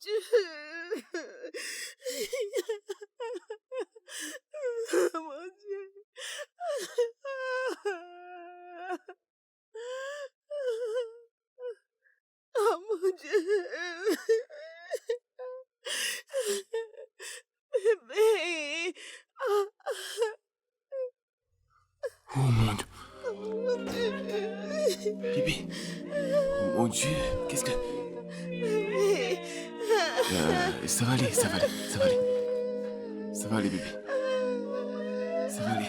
Dieu. Mon Dieu. Oh mon Dieu. Bébé. Oh mon Dieu. Oh mon Dieu. Bébé. Oh mon Dieu. Qu'est-ce que... Bébé. Ça va aller, ça va aller, ça va aller. Ça va aller, bébé. Ça va aller.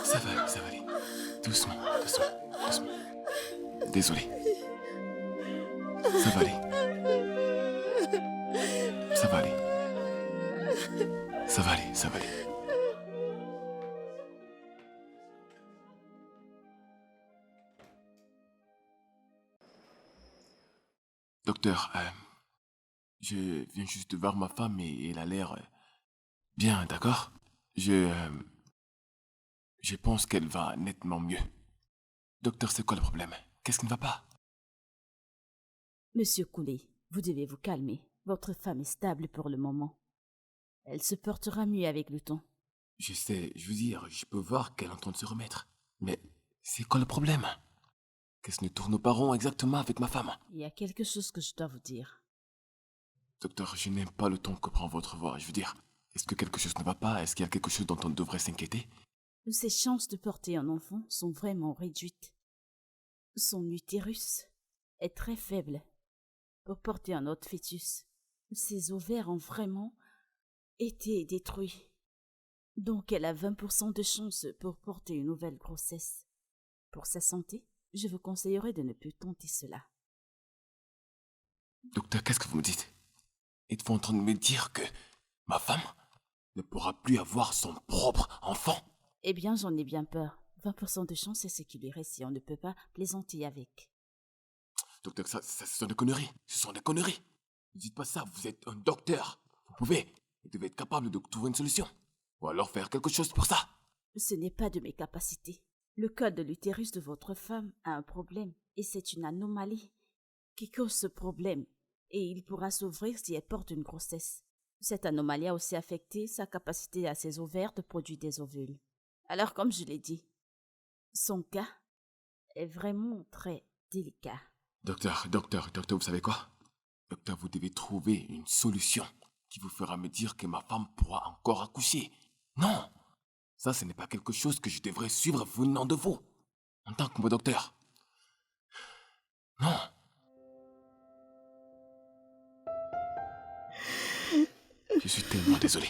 Ça va aller, ça va aller. Doucement, doucement, doucement. Désolé. Ça va aller. Ça va aller. Ça va aller, ça va aller. Docteur, je viens juste de voir ma femme et elle a l'air bien, d'accord? Je pense qu'elle va nettement mieux. Docteur, c'est quoi le problème? Qu'est-ce qui ne va pas? Monsieur Cooley, vous devez vous calmer. Votre femme est stable pour le moment. Elle se portera mieux avec le temps. Je sais, je veux dire, je peux voir qu'elle est en train de se remettre. Mais c'est quoi le problème? Qu'est-ce ne tourne pas rond exactement avec ma femme? Il y a quelque chose que je dois vous dire. Docteur, je n'aime pas le ton que prend votre voix. Je veux dire, est-ce que quelque chose ne va pas? Est-ce qu'il y a quelque chose dont on devrait s'inquiéter? Ses chances de porter un enfant sont vraiment réduites. Son utérus est très faible pour porter un autre fœtus. Ses ovaires ont vraiment été détruits. Donc elle a 20% de chances pour porter une nouvelle grossesse. Pour sa santé, je vous conseillerais de ne plus tenter cela. Docteur, qu'est-ce que vous me dites? Êtes-vous en train de me dire que ma femme ne pourra plus avoir son propre enfant? Eh bien, j'en ai bien peur. 20% de chance, c'est ce qui lui reste si on ne peut pas plaisanter avec. Docteur, ça ce sont des conneries. Ce sont des conneries. Ne dites pas ça, vous êtes un docteur. Vous devez être capable de trouver une solution. Ou alors faire quelque chose pour ça. Ce n'est pas de mes capacités. Le col de l'utérus de votre femme a un problème et c'est une anomalie qui cause ce problème et il pourra s'ouvrir si elle porte une grossesse. Cette anomalie a aussi affecté sa capacité à ses ovaires de produire des ovules. Alors, comme je l'ai dit, son cas est vraiment très délicat. Docteur, vous savez quoi? Docteur, vous devez trouver une solution qui vous fera me dire que ma femme pourra encore accoucher. Non! Ça, ce n'est pas quelque chose que je devrais suivre venant de vous, en tant que mon docteur. Non! Je suis tellement désolé.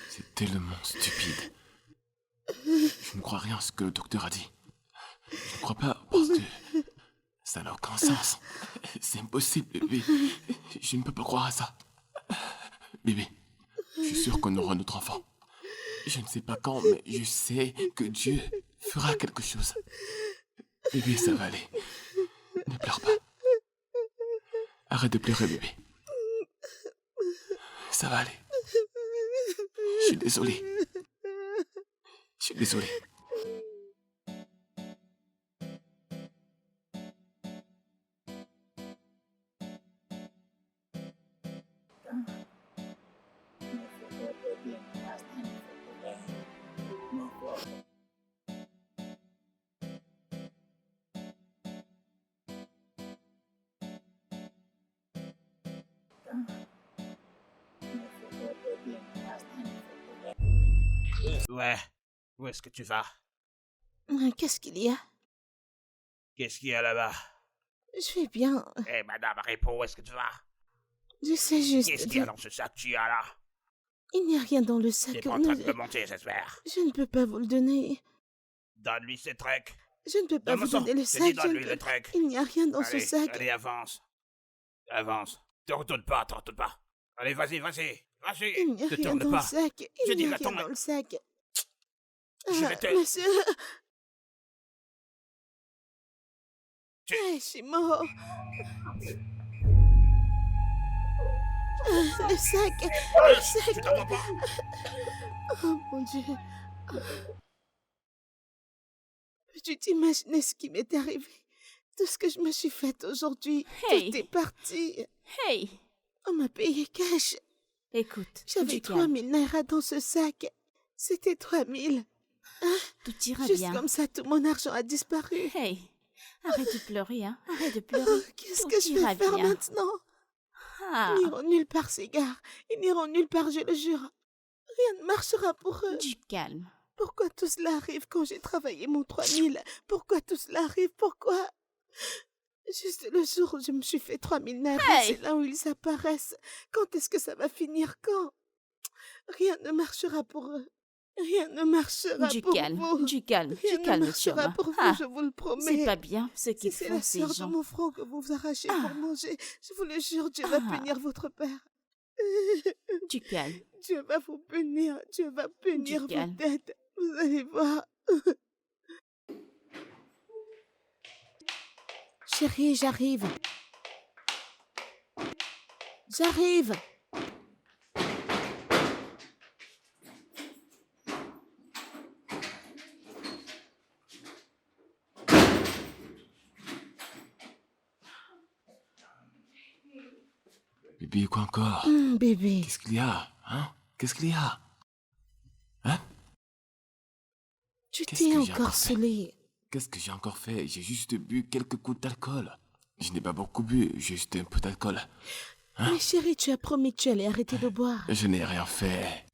C'est tellement stupide. Je ne crois rien à ce que le docteur a dit. Je ne crois pas parce que ça n'a aucun sens. C'est impossible, bébé. Je ne peux pas croire à ça. Bébé, je suis sûr qu'on aura notre enfant. Je ne sais pas quand, mais je sais que Dieu fera quelque chose. Bébé, ça va aller. Ne pleure pas. Arrête de pleurer, bébé. Ça va aller. Je suis désolé. Je suis désolé. Ouais, où est-ce que tu vas? Qu'est-ce qu'il y a? Qu'est-ce qu'il y a là-bas? Je vais bien. Eh, madame, réponds, où est-ce que tu vas? Je sais juste... Qu'est-ce qu'il y a dans ce sac que tu as là? Il n'y a rien dans le sac. T'es pas en train de me mentir, j'espère. Je ne peux pas vous le donner. Donne-lui ce truc. Je ne peux pas Donne-moi vous ça. donner le Je sac. dis, donne-lui le truc. Il n'y a rien dans ce Allez, sac. allez, avance. Avance. Te retourne pas, te retourne pas. Allez, vas-y, vas-y. Vas-y. Il n'y a Te rien tourne dans pas. le sac. Je Il dis, n'y a va rien tomber. dans le sac. Je vais te... Monsieur... Tu- Je suis mort. Le sac. Le sac. Tu t'entends pas? Oh mon Dieu. Peux-tu t'imaginer ce qui m'est arrivé? Tout ce que je me suis fait aujourd'hui. Hey. Tout est parti. Hey! On m'a payé cash. Écoute, J'avais du 3000 naira dans ce sac. C'était 3000. tout ira Juste bien. comme ça, tout mon argent a disparu. Hey, arrête de pleurer, hein. Arrête de Oh, pleurer. qu'est-ce Tout que je ira vais faire bien. maintenant? Ah, Ils n'iront nulle part, ces gars. Ils n'iront nulle part, je le jure. Rien ne marchera pour eux. du calme. Pourquoi tout cela arrive quand j'ai travaillé mon 3000? Pourquoi tout cela arrive? Pourquoi? Juste le jour où je me suis fait 3000 naira, Hey! c'est là où ils apparaissent. Quand est-ce que ça va finir? Quand? Rien ne marchera pour eux. Rien ne marchera Du pour calme, vous. du calme, Rien du ne calme, marchera Chioma. pour vous, Ah, je vous le promets. c'est pas bien ce Si qu'ils c'est font, la ces sœur de gens. mon front que vous arrachez Ah. pour manger, je vous le jure, Dieu va Ah. punir votre père. Du calme. Dieu va vous punir. Dieu va punir vos calme. têtes. Vous allez voir. Chérie, j'arrive. J'arrive. Bébé, quoi encore? Bébé. Qu'est-ce qu'il y a? Hein? Qu'est-ce qu'il y a? Hein? Tu Qu'est-ce t'es que j'ai encore encore fait? saoulé. Qu'est-ce que j'ai encore fait? J'ai juste bu quelques coups d'alcool. Je n'ai pas beaucoup bu, juste un peu d'alcool. Mais chérie, tu as promis que tu allais arrêter de boire. Je n'ai rien fait.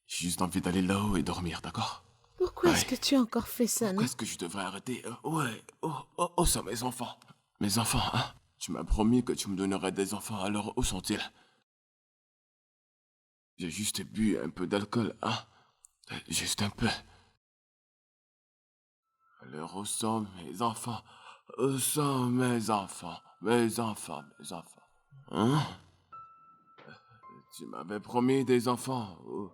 J'ai juste envie d'aller là-haut et dormir, d'accord? Pourquoi est-ce Ouais. que tu as encore fait ça, non? Pourquoi est-ce que je devrais arrêter? Ouais, oh, ça, mes enfants. Mes enfants, hein? Tu m'as promis que tu me donnerais des enfants, alors où sont-ils? J'ai juste bu un peu d'alcool, hein? Juste un peu. Alors où sont mes enfants? Où sont mes enfants? Mes enfants, mes enfants. Hein? Tu m'avais promis des enfants. Oh.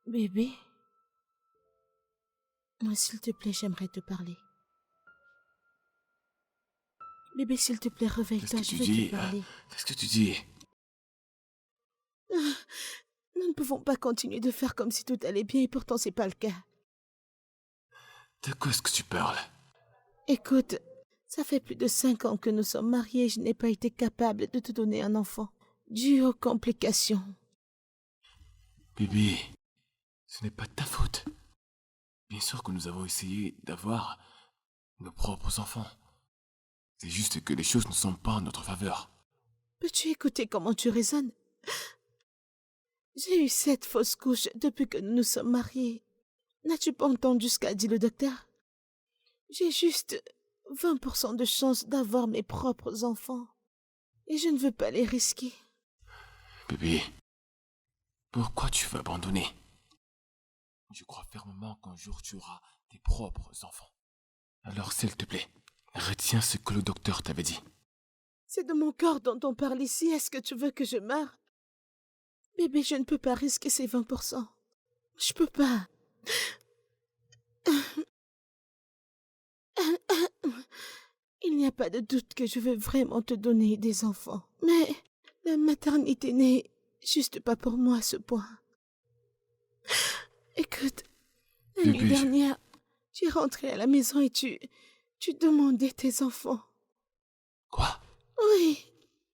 Bébé. Moi, s'il te plaît, j'aimerais te parler. Bébé, s'il te plaît, Qu'est-ce réveille-toi, que je tu veux dis? te parler. Qu'est-ce que tu dis? Nous ne pouvons pas continuer de faire comme si tout allait bien et pourtant c'est pas le cas. De quoi est-ce que tu parles? Écoute, ça fait plus de 5 ans que nous sommes mariés et je n'ai pas été capable de te donner un enfant, dû aux complications. Bébé, ce n'est pas de ta faute. Bien sûr que nous avons essayé d'avoir nos propres enfants. C'est juste que les choses ne sont pas en notre faveur. Peux-tu écouter comment tu raisonnes? J'ai eu 7 fausses couches depuis que nous nous sommes mariés. N'as-tu pas entendu ce qu'a dit le docteur? J'ai juste 20% de chance d'avoir mes propres enfants. Et je ne veux pas les risquer. Bébé, pourquoi tu veux abandonner? Je crois fermement qu'un jour tu auras tes propres enfants. Alors s'il te plaît, retiens ce que le docteur t'avait dit. C'est de mon corps dont on parle ici. Est-ce que tu veux que je meure? Bébé, je ne peux pas risquer ces 20%. Je peux pas. Il n'y a pas de doute que je veux vraiment te donner des enfants. Mais la maternité n'est juste pas pour moi à ce point. Écoute, l'année Bébé, dernière, tu es rentré à la maison et tu demandais tes enfants. Quoi? Oui,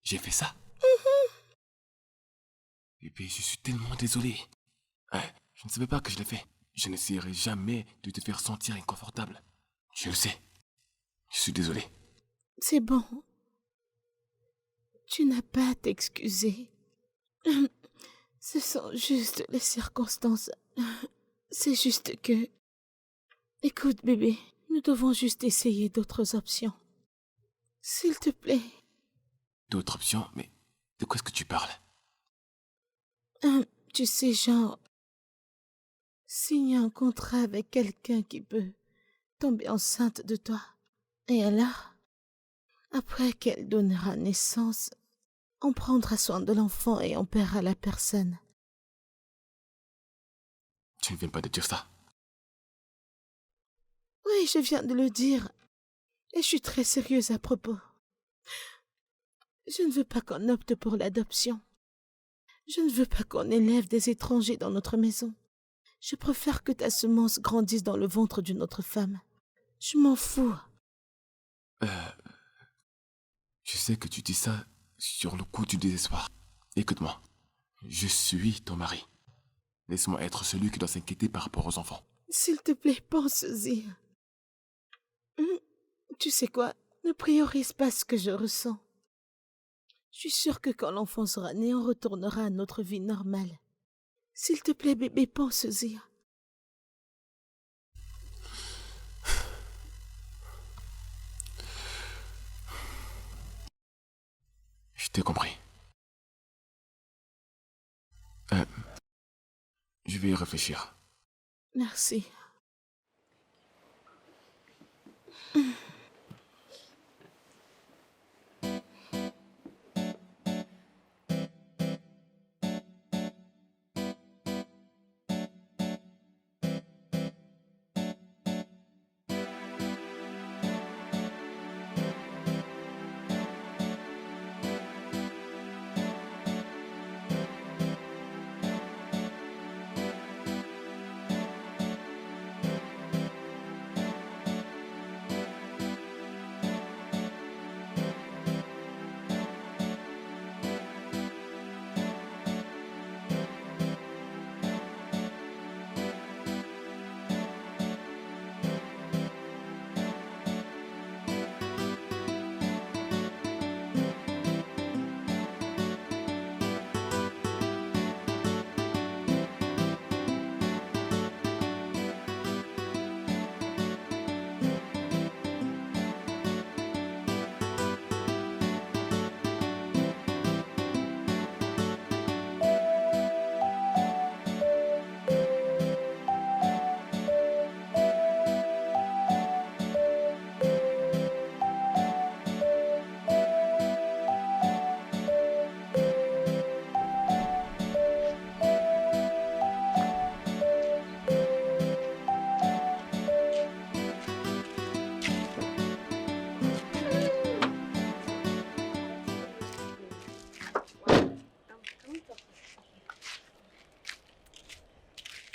J'ai fait ça? Bébé, je suis tellement désolé. Ouais, je ne savais pas que je l'ai fait. Je n'essaierai jamais de te faire sentir inconfortable. Je le sais. Je suis désolé. c'est bon. Tu n'as pas à t'excuser. Ce sont juste les circonstances. C'est juste que... Écoute, bébé, nous devons juste essayer d'autres options. S'il te plaît. D'autres options, mais de quoi est-ce que tu parles? Tu sais, genre... Signer un contrat avec quelqu'un qui peut tomber enceinte de toi. Et alors, après qu'elle donnera naissance, on prendra soin de l'enfant et on paiera la personne. Tu ne viens pas de dire ça. Oui, je viens de le dire. Et je suis très sérieuse à propos. Je ne veux pas qu'on opte pour l'adoption. Je ne veux pas qu'on élève des étrangers dans notre maison. Je préfère que ta semence grandisse dans le ventre d'une autre femme. Je m'en fous. Je sais que tu dis ça sur le coup du désespoir. Écoute-moi. Je suis ton mari. Laisse-moi être celui qui doit s'inquiéter par rapport aux enfants. S'il te plaît, pense-y. Tu sais quoi? Ne priorise pas ce que je ressens. Je suis sûre que quand l'enfant sera né, on retournera à notre vie normale. S'il te plaît, bébé, pense-y. Je t'ai compris. Je vais y réfléchir. Merci.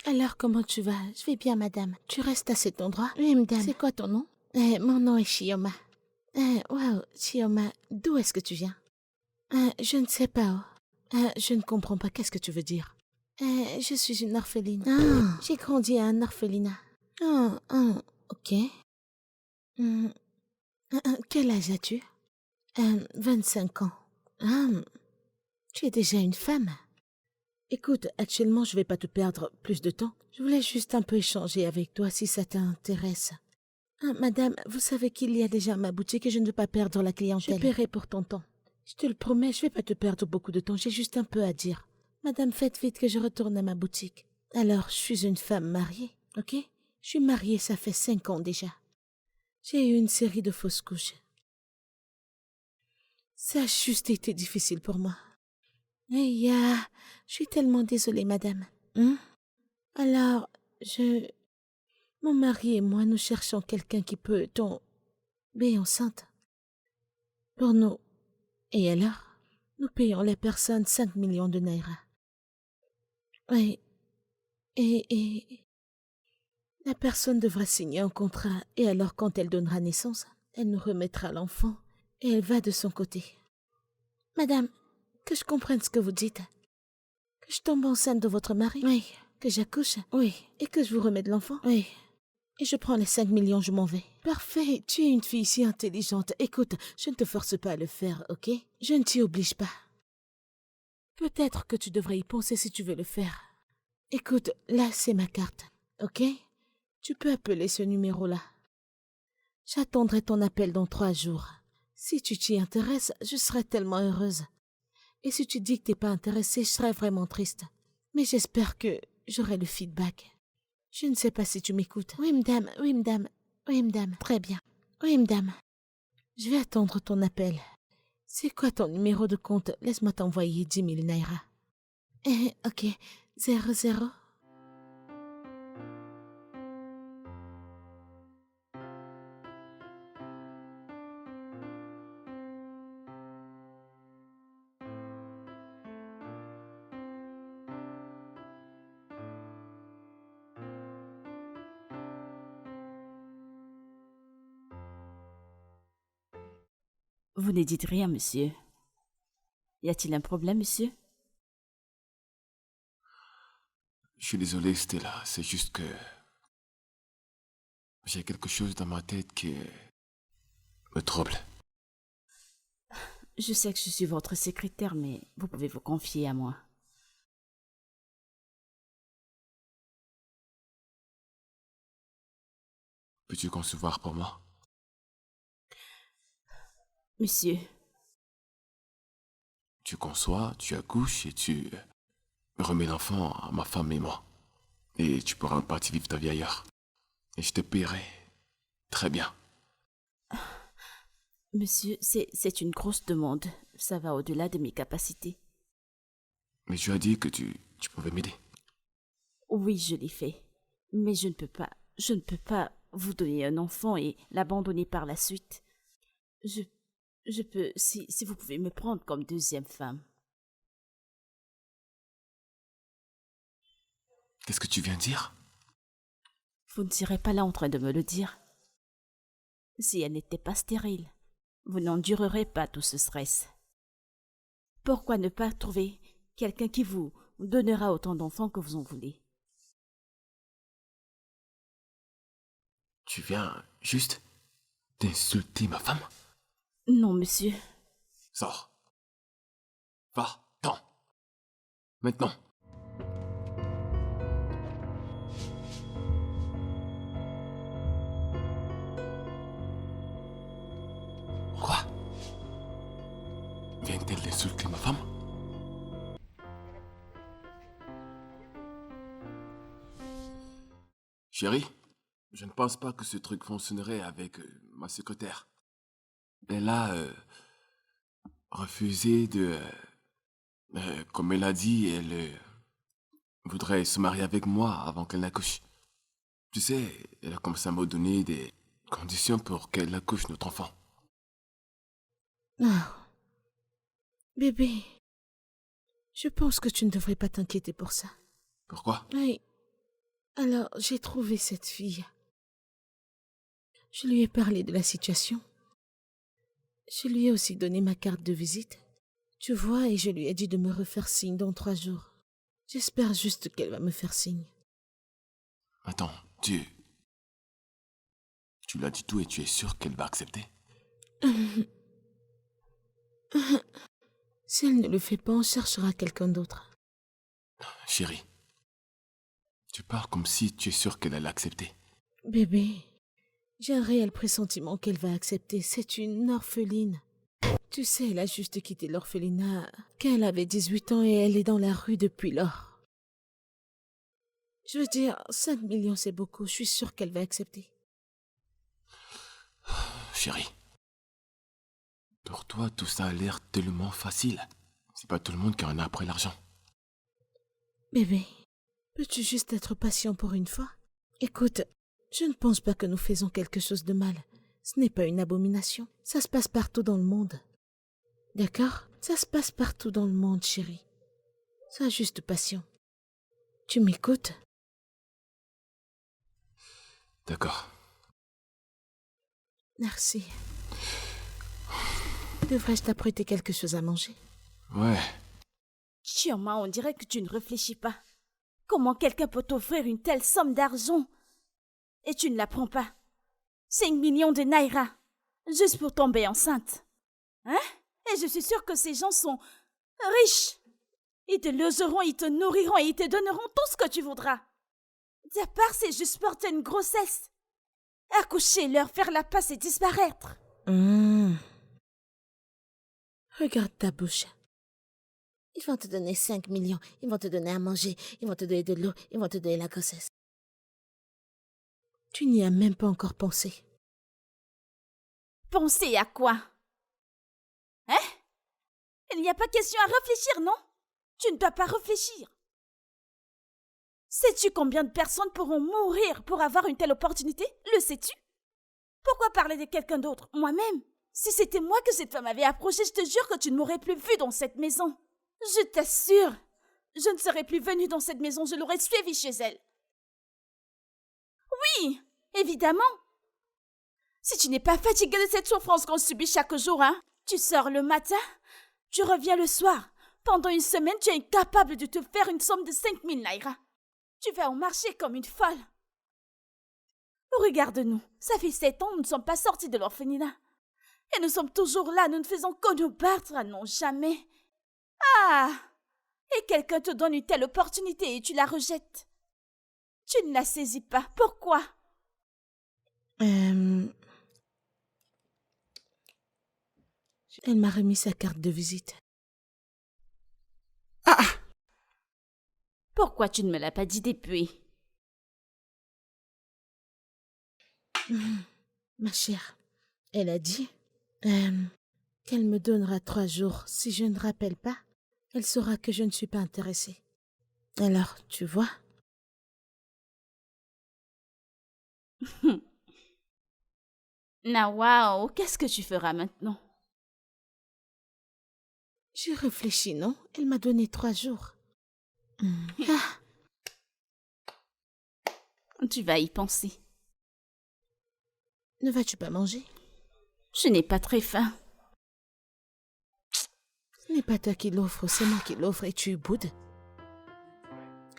Alors, comment tu vas? Je vais bien, madame. Tu restes à cet endroit? Oui, madame. C'est quoi ton nom? Mon nom est Chioma. Wow, Chioma, d'où est-ce que tu viens? Je ne sais pas. Je ne comprends pas. Qu'est-ce que tu veux dire? Je suis une orpheline. Ah. J'ai grandi à un orphelinat. Ok. Quel âge as-tu? 25 ans. Tu es déjà une femme. Écoute, actuellement, je vais pas te perdre plus de temps. Je voulais juste un peu échanger avec toi si ça t'intéresse. Madame, vous savez qu'il y a déjà ma boutique et je ne veux pas perdre la clientèle. Je paierai pour ton temps. Je te le promets, je vais pas te perdre beaucoup de temps, j'ai juste un peu à dire. Madame, faites vite que je retourne à ma boutique. Alors, je suis une femme mariée, ok? Je suis mariée, ça fait 5 ans déjà. J'ai eu une série de fausses couches. Ça a juste été difficile pour moi. Je suis tellement désolée, madame. Alors, mon mari et moi, nous cherchons quelqu'un qui peut tomber enceinte. Pour nous. Et alors, nous payons les personnes 5 millions de naira. Oui. Et la personne devra signer un contrat et alors quand elle donnera naissance, elle nous remettra l'enfant et elle va de son côté. Madame, que je comprenne ce que vous dites. Que je tombe enceinte de votre mari? Oui. Que j'accouche? Oui. Et que je vous remette l'enfant? Oui. Et je prends les 5 millions, je m'en vais. Parfait, tu es une fille si intelligente. Écoute, je ne te force pas à le faire, ok? Je ne t'y oblige pas. Peut-être que tu devrais y penser si tu veux le faire. Écoute, là c'est ma carte, ok? Tu peux appeler ce numéro-là. J'attendrai ton appel dans 3 jours. Si tu t'y intéresses, je serai tellement heureuse. Et si tu dis que t'es pas intéressée, je serai vraiment triste. Mais j'espère que j'aurai le feedback. Je ne sais pas si tu m'écoutes. Oui, madame, oui, madame. Oui, madame. Très bien. Oui, madame. Je vais attendre ton appel. C'est quoi ton numéro de compte? Laisse-moi t'envoyer 10 000 naira. Ok. 00 Vous ne dites rien, monsieur. Y a-t-il un problème, monsieur? Je suis désolé, Stella. C'est juste que... j'ai quelque chose dans ma tête qui me trouble. Je sais que je suis votre secrétaire, mais vous pouvez vous confier à moi. Peux-tu concevoir pour moi? Monsieur, Tu conçois, tu accouches et tu remets l'enfant à ma femme et moi. Et tu pourras en partie vivre ta vie ailleurs. Et je te paierai très bien. monsieur, c'est une grosse demande. Ça va au-delà de mes capacités. Mais tu as dit que tu pouvais m'aider. Oui, je l'ai fait. Mais je ne peux pas vous donner un enfant et l'abandonner par la suite. Je peux, si vous pouvez me prendre comme deuxième femme. Qu'est-ce que tu viens de dire? Vous ne serez pas là en train de me le dire. Si elle n'était pas stérile, vous n'endurerez pas tout ce stress. Pourquoi ne pas trouver quelqu'un qui vous donnera autant d'enfants que vous en voulez? Tu viens juste d'insulter ma femme? Non, monsieur. Sors. Va-t'en. Maintenant. Quoi? Vient-elle d'insulter ma femme? Chérie, je ne pense pas que ce truc fonctionnerait avec ma secrétaire. Elle a refusé de... comme elle a dit, elle voudrait se marier avec moi avant qu'elle n'accouche. Tu sais, elle a commencé à me donner des conditions pour qu'elle accouche notre enfant. Ah. Bébé, je pense que tu ne devrais pas t'inquiéter pour ça. Pourquoi? Oui. Alors, j'ai trouvé cette fille. Je lui ai parlé de la situation. Je lui ai aussi donné ma carte de visite. Tu vois, et je lui ai dit de me refaire signe dans 3 jours. J'espère juste qu'elle va me faire signe. Attends, tu lui as dit tout et tu es sûr qu'elle va accepter? Si elle ne le fait pas, on cherchera quelqu'un d'autre. Chérie, tu parles comme si tu es sûr qu'elle allait accepter. Bébé, j'ai un réel pressentiment qu'elle va accepter. C'est une orpheline. Tu sais, elle a juste quitté l'orphelinat quand elle avait 18 ans et elle est dans la rue depuis lors. Je veux dire, 5 millions c'est beaucoup. Je suis sûre qu'elle va accepter. Chérie, pour toi, tout ça a l'air tellement facile. C'est pas tout le monde qui en a après l'argent. Bébé, peux-tu juste être patient pour une fois? Écoute, je ne pense pas que nous faisons quelque chose de mal. Ce n'est pas une abomination. Ça se passe partout dans le monde. D'accord? Ça se passe partout dans le monde, chérie. Sois juste patient. Tu m'écoutes? D'accord. Merci. Devrais-je t'apprêter quelque chose à manger? Ouais. Chioma, on dirait que tu ne réfléchis pas. Comment quelqu'un peut t'offrir une telle somme d'argent et tu ne la prends pas? 5 millions de naira, juste pour tomber enceinte. Hein? Et je suis sûre que ces gens sont riches. Ils te logeront, ils te nourriront et ils te donneront tout ce que tu voudras. À part, c'est juste porter une grossesse. Accoucher, leur faire la passe et disparaître. Regarde ta bouche. Ils vont te donner 5 millions, ils vont te donner à manger, ils vont te donner de l'eau, ils vont te donner la grossesse. Tu n'y as même pas encore pensé. Penser à quoi? Hein? Il n'y a pas question à réfléchir, non? Tu ne dois pas réfléchir. Sais-tu combien de personnes pourront mourir pour avoir une telle opportunité? Le sais-tu? Pourquoi parler de quelqu'un d'autre? Moi-même? Si c'était moi que cette femme avait approché, je te jure que tu ne m'aurais plus vue dans cette maison. Je t'assure, je ne serais plus venue dans cette maison, je l'aurais suivie chez elle. Oui, évidemment. Si tu n'es pas fatiguée de cette souffrance qu'on subit chaque jour, hein, Tu sors le matin, tu reviens le soir. Pendant une semaine, tu es incapable de te faire une somme de 5000 naira. Tu vas au marché comme une folle. Regarde-nous, ça fait 7 ans, nous ne sommes pas sortis de l'orphelinat. Et nous sommes toujours là, nous ne faisons que nous battre, non jamais. Ah! Et quelqu'un te donne une telle opportunité et tu la rejettes. Tu ne la saisis pas. Pourquoi? Elle m'a remis sa carte de visite. Pourquoi tu ne me l'as pas dit depuis? Ma chère, elle a dit qu'elle me donnera 3 jours. Si je ne rappelle pas, elle saura que je ne suis pas intéressée. Alors, tu vois? Nawao, qu'est-ce que tu feras maintenant? J'ai réfléchi, non? Elle m'a donné 3 jours. Ah, Tu vas y penser. ne vas-tu pas manger? Je n'ai pas très faim. Ce n'est pas toi qui l'offre, c'est moi qui l'offre et tu boudes.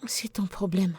C'est ton problème.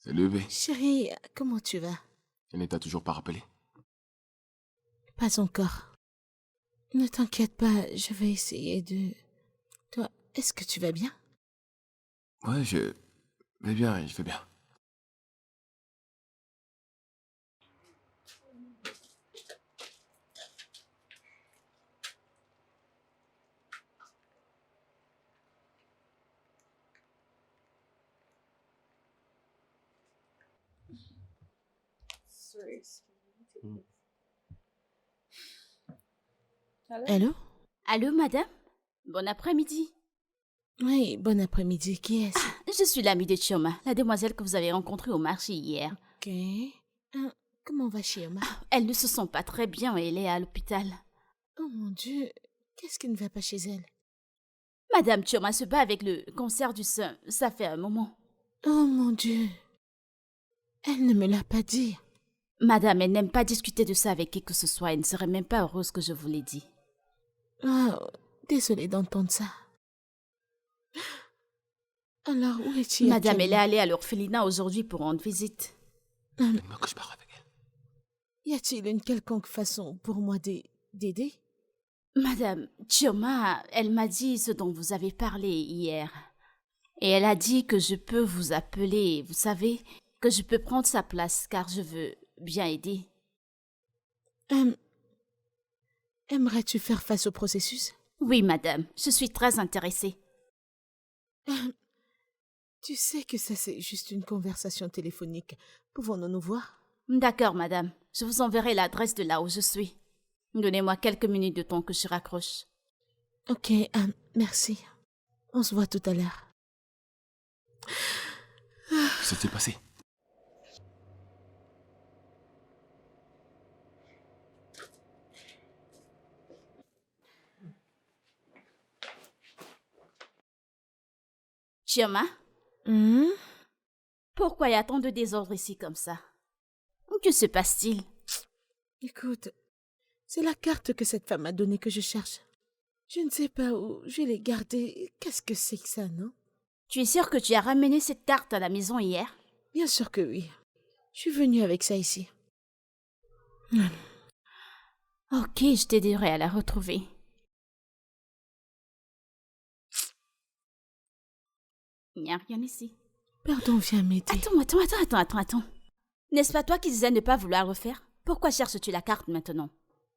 Salut, bébé. Chérie, comment tu vas? Elle ne t'a toujours pas rappelé? Pas encore. Ne t'inquiète pas, je vais essayer de... Toi, est-ce que tu vas bien? Ouais, je vais bien, je vais bien. Allô? Allô, madame? Bon après-midi. Oui, bon après-midi, qui est-ce? Je suis l'amie de Chioma, la demoiselle que vous avez rencontrée au marché hier. Ok. Comment va Chioma? Elle ne se sent pas très bien et elle est à l'hôpital. Oh mon Dieu, qu'est-ce qui ne va pas chez elle? Madame Chioma se bat avec le cancer du sein, ça fait un moment. Oh mon Dieu, elle ne me l'a pas dit. Madame, elle n'aime pas discuter de ça avec qui que ce soit, elle ne serait même pas heureuse que je vous l'ai dit. Oh, désolée d'entendre ça. Alors, où est-il? Madame, elle est allée à l'orphelinat aujourd'hui pour rendre visite. Donne-moi que je parle avec elle. Y a-t-il une quelconque façon pour moi d'aider? Madame, Chioma, elle m'a dit ce dont vous avez parlé hier. Et elle a dit que je peux vous appeler, vous savez, que je peux prendre sa place car je veux bien aider. Aimerais-tu faire face au processus? Oui, madame, je suis très intéressée. Tu sais que ça, c'est juste une conversation téléphonique. Pouvons-nous nous voir? D'accord, madame, je vous enverrai l'adresse de là où je suis. Donnez-moi quelques minutes de temps que je raccroche. Ok, merci. On se voit tout à l'heure. Que s'est-il passé? Chioma, Hmm? pourquoi y a tant de désordre ici comme ça? Que se passe-t-il? Écoute, c'est la carte que cette femme m'a donnée que je cherche. Je ne sais pas où je l'ai gardée. Qu'est-ce que c'est que ça, non? Tu es sûre que tu as ramené cette carte à la maison hier? Bien sûr que oui. Je suis venue avec ça ici. Ok, je t'aiderai à la retrouver. Il n'y a rien ici. Pardon, viens m'aider. Attends. N'est-ce pas toi qui disais ne pas vouloir le faire? Pourquoi cherches-tu la carte maintenant?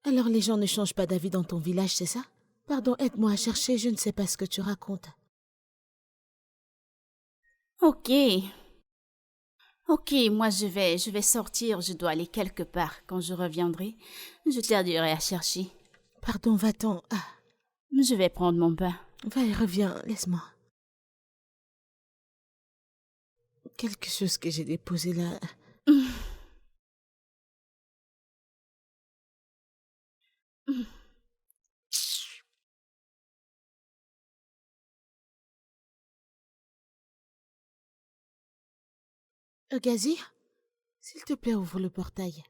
Alors les gens ne changent pas d'avis dans ton village, c'est ça? Pardon, aide-moi à chercher, je ne sais pas ce que tu racontes. Ok, moi je vais sortir, je dois aller quelque part. Quand je reviendrai, je t'aiderai à chercher. Pardon, va-t'en. Ah, Je vais prendre mon bain. va et reviens, laisse-moi. Quelque chose que j'ai déposé là. Gazi, s'il te plaît, ouvre le portail.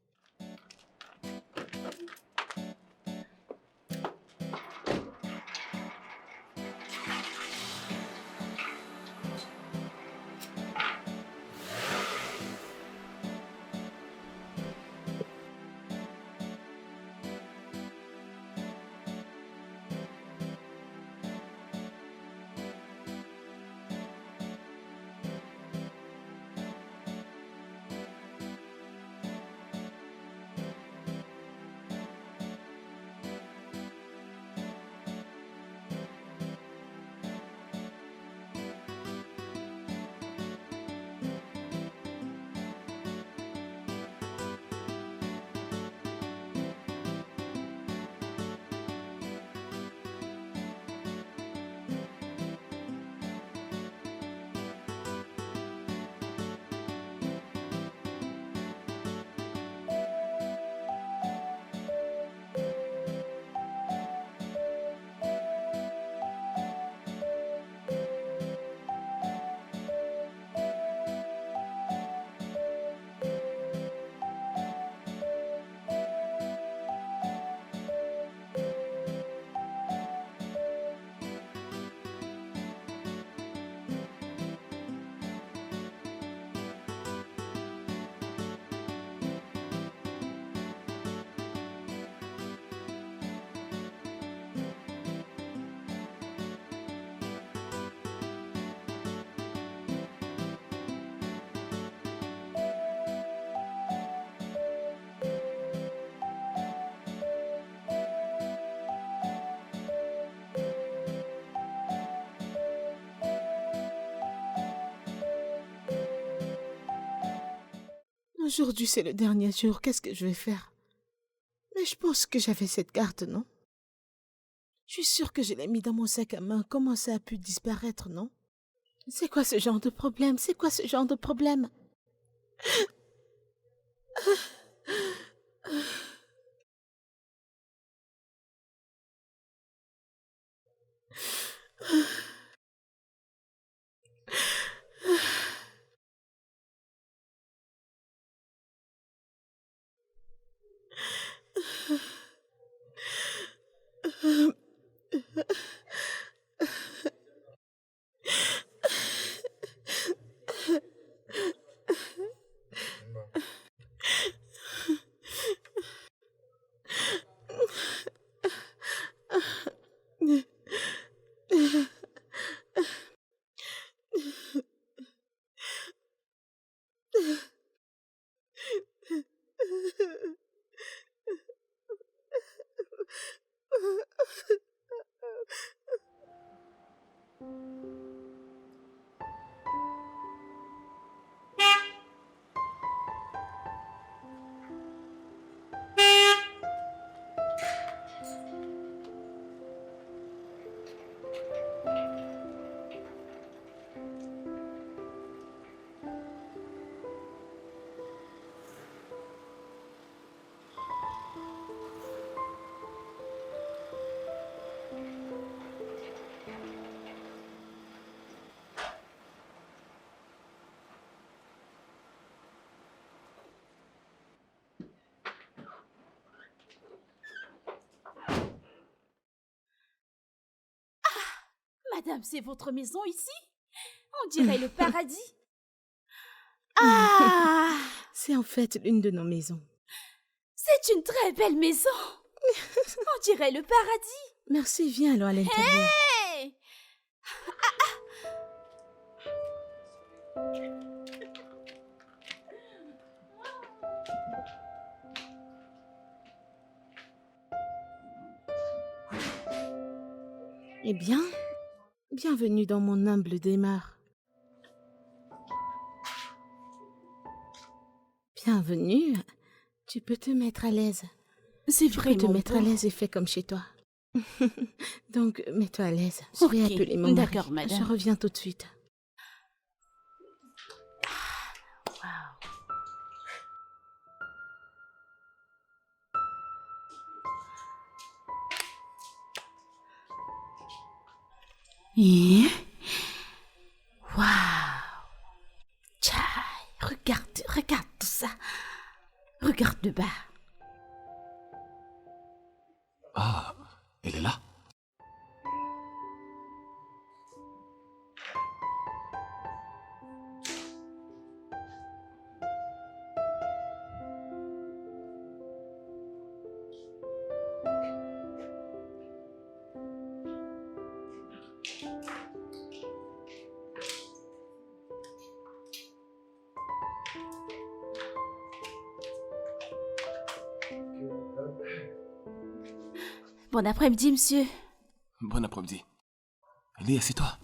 Aujourd'hui, c'est le dernier jour. Qu'est-ce que je vais faire? Mais je pense que j'avais cette carte, non? Je suis sûre que je l'ai mis dans mon sac à main. Comment ça a pu disparaître, non? C'est quoi ce genre de problème? C'est quoi ce genre de problème? Madame, c'est votre maison ici? On dirait le paradis. Ah! C'est en fait l'une de nos maisons. C'est une très belle maison. On dirait le paradis. Merci, viens alors à l'intérieur. Hey! Eh bien, bienvenue dans mon humble demeure. Bienvenue. Tu peux te mettre à l'aise. C'est Tu peux te vraiment mettre à beau. l'aise et fais comme chez toi. Donc, mets-toi à l'aise. Je vais Ok, appeler mon mari. d'accord, madame. Je reviens tout de suite. Et... Waouh! Tchai, regarde tout ça. Regarde le bas. Ah, elle est là. Bon après-midi, monsieur. Bon après-midi. Allez, assieds-toi.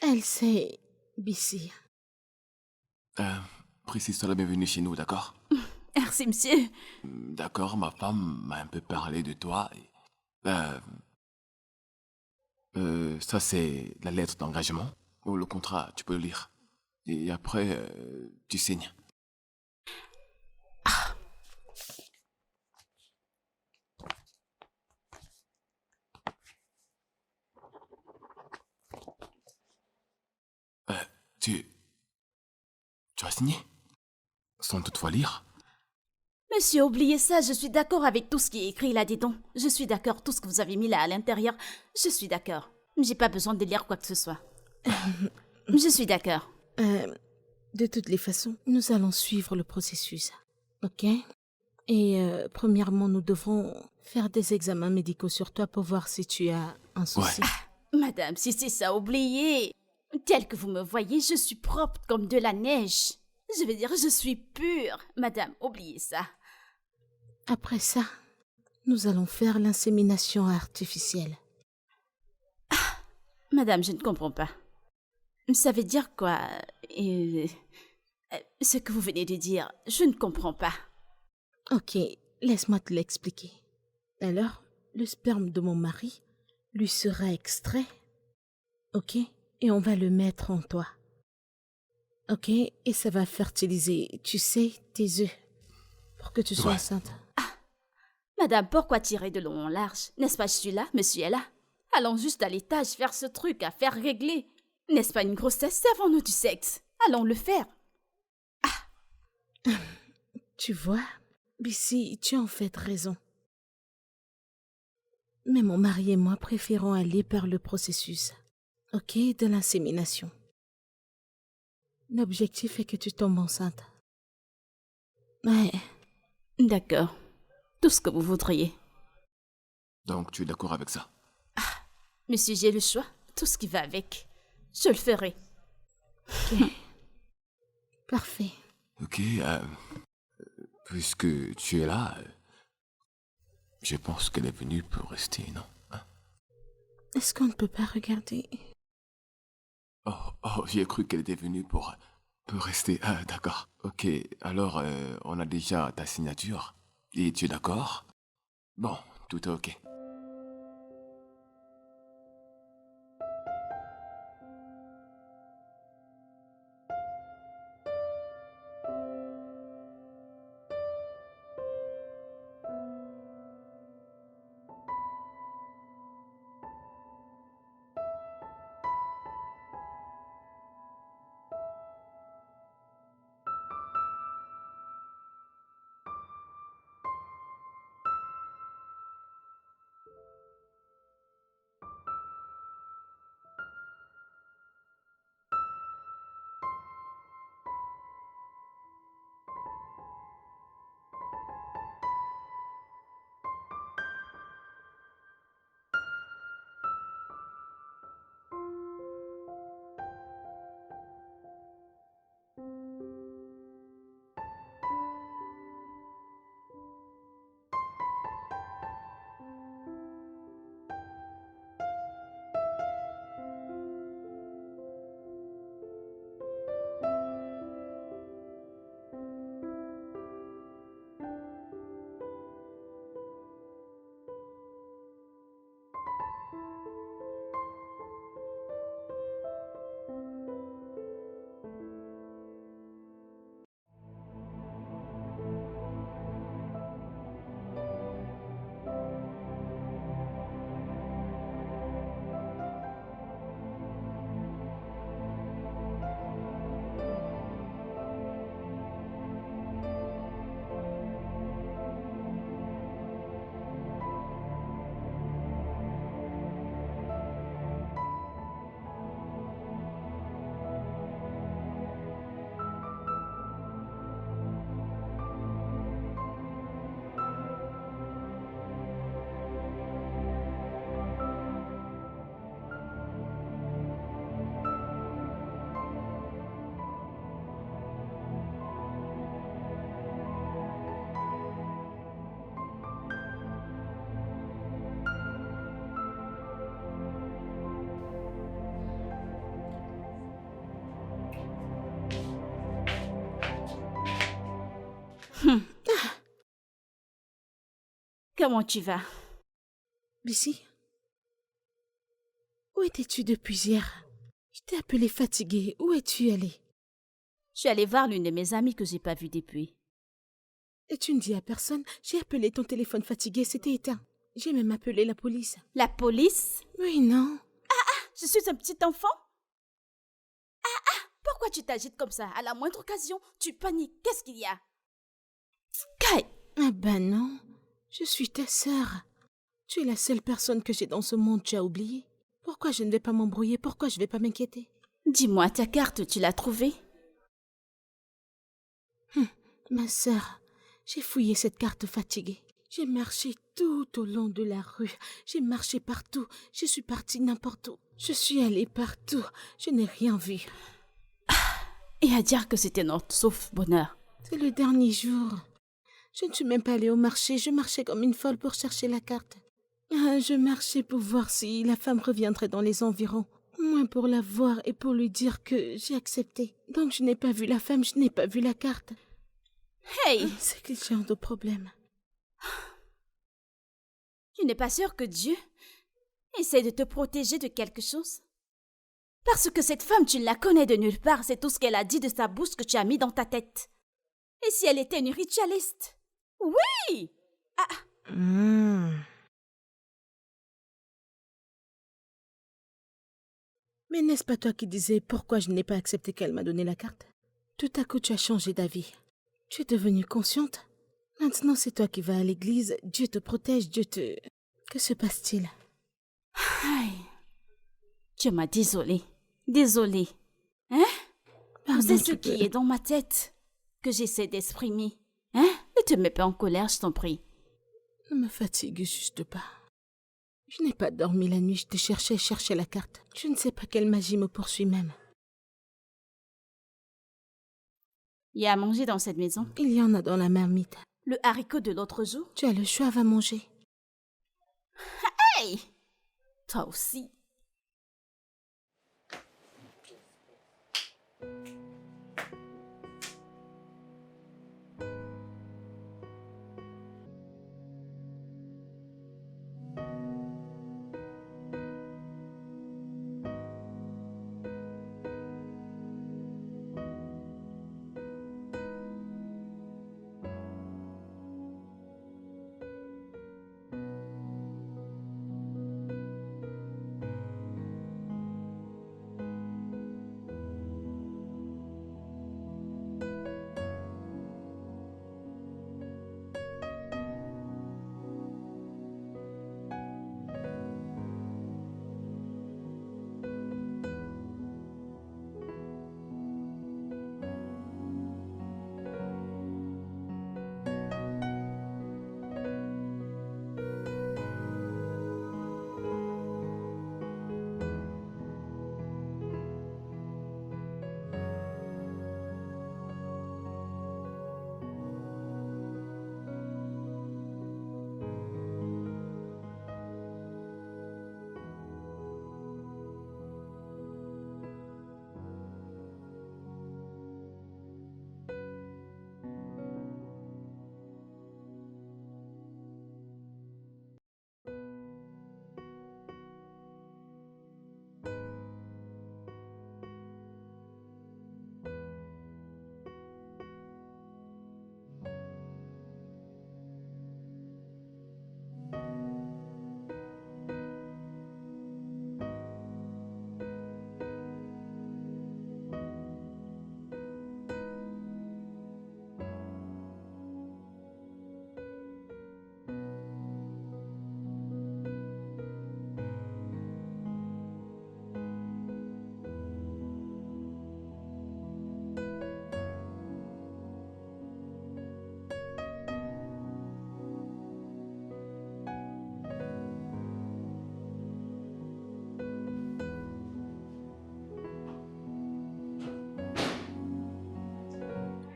Elle, c'est Bissy. Précise-toi la bienvenue chez nous, d'accord? Merci, monsieur. D'accord, ma femme m'a un peu parlé de toi. Ça, c'est la lettre d'engagement. Ou le contrat, tu peux le lire. Et après, tu signes. Tu... Tu as signé? Sans toutefois lire? Monsieur, oubliez ça, je suis d'accord avec tout ce qui est écrit là-dedans. Je suis d'accord, tout ce que vous avez mis là à l'intérieur. Je suis d'accord. J'ai pas besoin de lire quoi que ce soit. Je suis d'accord. De toutes les façons, nous allons suivre le processus. Ok? Et premièrement, nous devrons faire des examens médicaux sur toi pour voir si tu as un souci. Madame, si c'est ça, oubliez. Tel que vous me voyez, je suis propre comme de la neige. Je veux dire, je suis pure. Madame, oubliez ça. Après ça, nous allons faire l'insémination artificielle. Madame, je ne comprends pas. Ça veut dire quoi ce que vous venez de dire, je ne comprends pas. Ok, laisse-moi te l'expliquer. Alors, le sperme de mon mari lui sera extrait. Ok? Et on va le mettre en toi. Ok? Et ça va fertiliser, tu sais, tes œufs. Pour que tu sois Ouais. enceinte. Madame, pourquoi tirer de long en large? N'est-ce pas, je suis là, monsieur est là. Allons juste à l'étage faire ce truc à faire régler. N'est-ce pas une grossesse? Servons-nous du sexe. Allons le faire. Tu vois, Bissy, tu as en fait raison. Mais mon mari et moi préférons aller par le processus, ok, de l'insémination. L'objectif est que tu tombes enceinte. Ouais, D'accord. Tout ce que vous voudriez. Donc, tu es d'accord avec ça? Monsieur, j'ai le choix. Tout ce qui va avec. Je le ferai. parfait. Ok, puisque tu es là, Je pense qu'elle est venue pour rester, non? Hein? Est-ce qu'on ne peut pas regarder? Oh, j'ai cru qu'elle était venue pour rester. Ah, d'accord. Ok, alors on a déjà ta signature. Et tu es d'accord? Bon, tout est ok. Comment tu vas? Bissy, où étais-tu depuis hier? Je t'ai appelé fatiguée. Où es-tu allée? Je suis allée voir l'une de mes amies que j'ai pas vue depuis. Et tu ne dis à personne? J'ai appelé ton téléphone fatigué, c'était éteint. J'ai même appelé la police. La police? Oui, non. Je suis un petit enfant? Pourquoi tu t'agites comme ça? À la moindre occasion, tu paniques. Qu'est-ce qu'il y a? Kai! Ah ben non. Je suis ta sœur. Tu es la seule personne que j'ai dans ce monde, tu as oublié. Pourquoi je ne vais pas m'embrouiller? Pourquoi je ne vais pas m'inquiéter? Dis-moi, ta carte, tu l'as trouvée? Ma sœur, j'ai fouillé cette carte fatiguée. J'ai marché tout au long de la rue. J'ai marché partout. Je suis partie n'importe où. Je suis allée partout. Je n'ai rien vu. Et à dire que c'était notre sauf-bonheur. C'est le dernier jour. Je ne suis même pas allée au marché. Je marchais comme une folle pour chercher la carte. Je marchais pour voir si la femme reviendrait dans les environs. Au moins pour la voir et pour lui dire que j'ai accepté. Donc je n'ai pas vu la femme, je n'ai pas vu la carte. Hey! C'est quel genre de problème? Tu n'es pas sûr que Dieu essaie de te protéger de quelque chose? Parce que cette femme, tu ne la connais de nulle part, c'est tout ce qu'elle a dit de sa bouche que tu as mis dans ta tête. Et si elle était une ritualiste? Oui! Mais n'est-ce pas toi qui disais pourquoi je n'ai pas accepté qu'elle m'a donné la carte? Tout à coup tu as changé d'avis. Tu es devenue consciente. Maintenant c'est toi qui vas à l'église. Dieu te protège, Dieu te... Que se passe-t-il? Aïe. Dieu m'a désolée. Désolée. Hein? Pardon, C'est ce tu peux- qui est dans ma tête que j'essaie d'exprimer. Hein? Ne te mets pas en colère, je t'en prie. Ne me fatigue juste pas. Je n'ai pas dormi la nuit, je te cherchais la carte. Je ne sais pas quelle magie me poursuit même. Il y a à manger dans cette maison. Il y en a dans la marmite. Le haricot de l'autre jour? Tu as le choix, va manger. Hey! Toi aussi.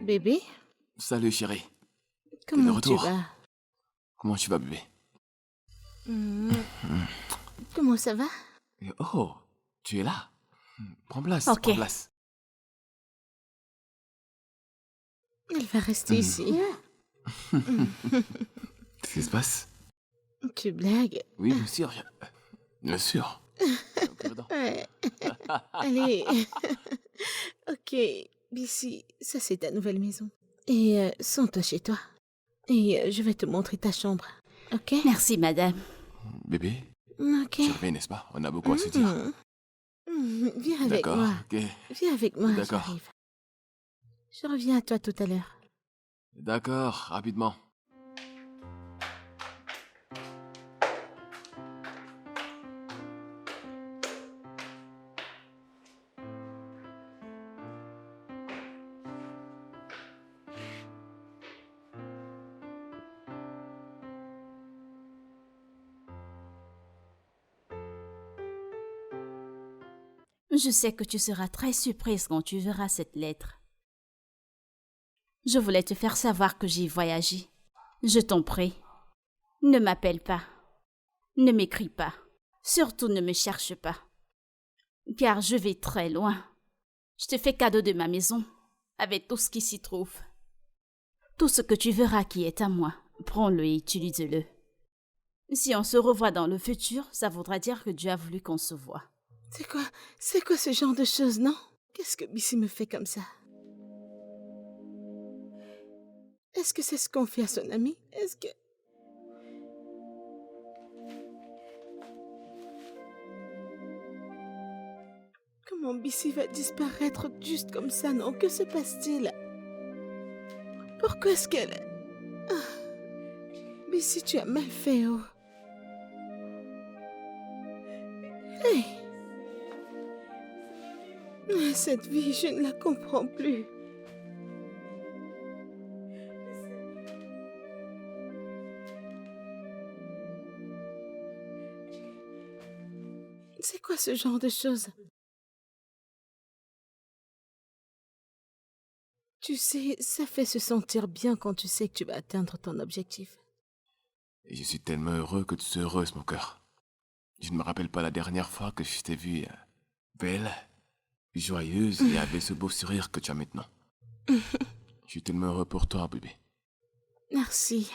Bébé, Salut chérie. comment tu retour. vas? Comment tu vas bébé? Comment ça va? Oh, tu es là. Prends place, Ok. prends place. Elle va rester ici. Qu'est-ce qui se passe? Tu blagues? Oui, bien sûr. Bien sûr. Ok, dedans. Ouais. Allez. Ok, Bissy, ça c'est ta nouvelle maison. Et sens-toi chez toi. Et je vais te montrer ta chambre. Ok? Merci, madame. Bébé, Ok. tu reviens, n'est-ce pas? On a beaucoup à se dire. Viens avec D'accord, moi. ok. Viens avec moi, D'accord. j'arrive. Je reviens à toi tout à l'heure. D'accord, rapidement. Je sais que tu seras très surprise quand tu verras cette lettre. Je voulais te faire savoir que j'ai voyagé. Je t'en prie. Ne m'appelle pas. Ne m'écris pas. Surtout ne me cherche pas. Car je vais très loin. Je te fais cadeau de ma maison, avec tout ce qui s'y trouve. Tout ce que tu verras qui est à moi, prends-le et utilise-le. Si on se revoit dans le futur, ça voudra dire que Dieu a voulu qu'on se voie. C'est quoi ce genre de choses, non? Qu'est-ce que Bissy me fait comme ça? Est-ce que c'est ce qu'on fait à son ami? Est-ce que... Comment Bissy va disparaître juste comme ça, non? Que se passe-t-il? Pourquoi est-ce qu'elle... Bissy, tu as mal fait, oh. Hey! Cette vie, je ne la comprends plus. C'est quoi ce genre de choses? Tu sais, ça fait se sentir bien quand tu sais que tu vas atteindre ton objectif. Et je suis tellement heureux que tu sois heureuse, mon cœur. Je ne me rappelle pas la dernière fois que je t'ai vue belle, joyeuse et avec ce beau sourire que tu as maintenant. Je suis tellement heureux pour toi, bébé. Merci.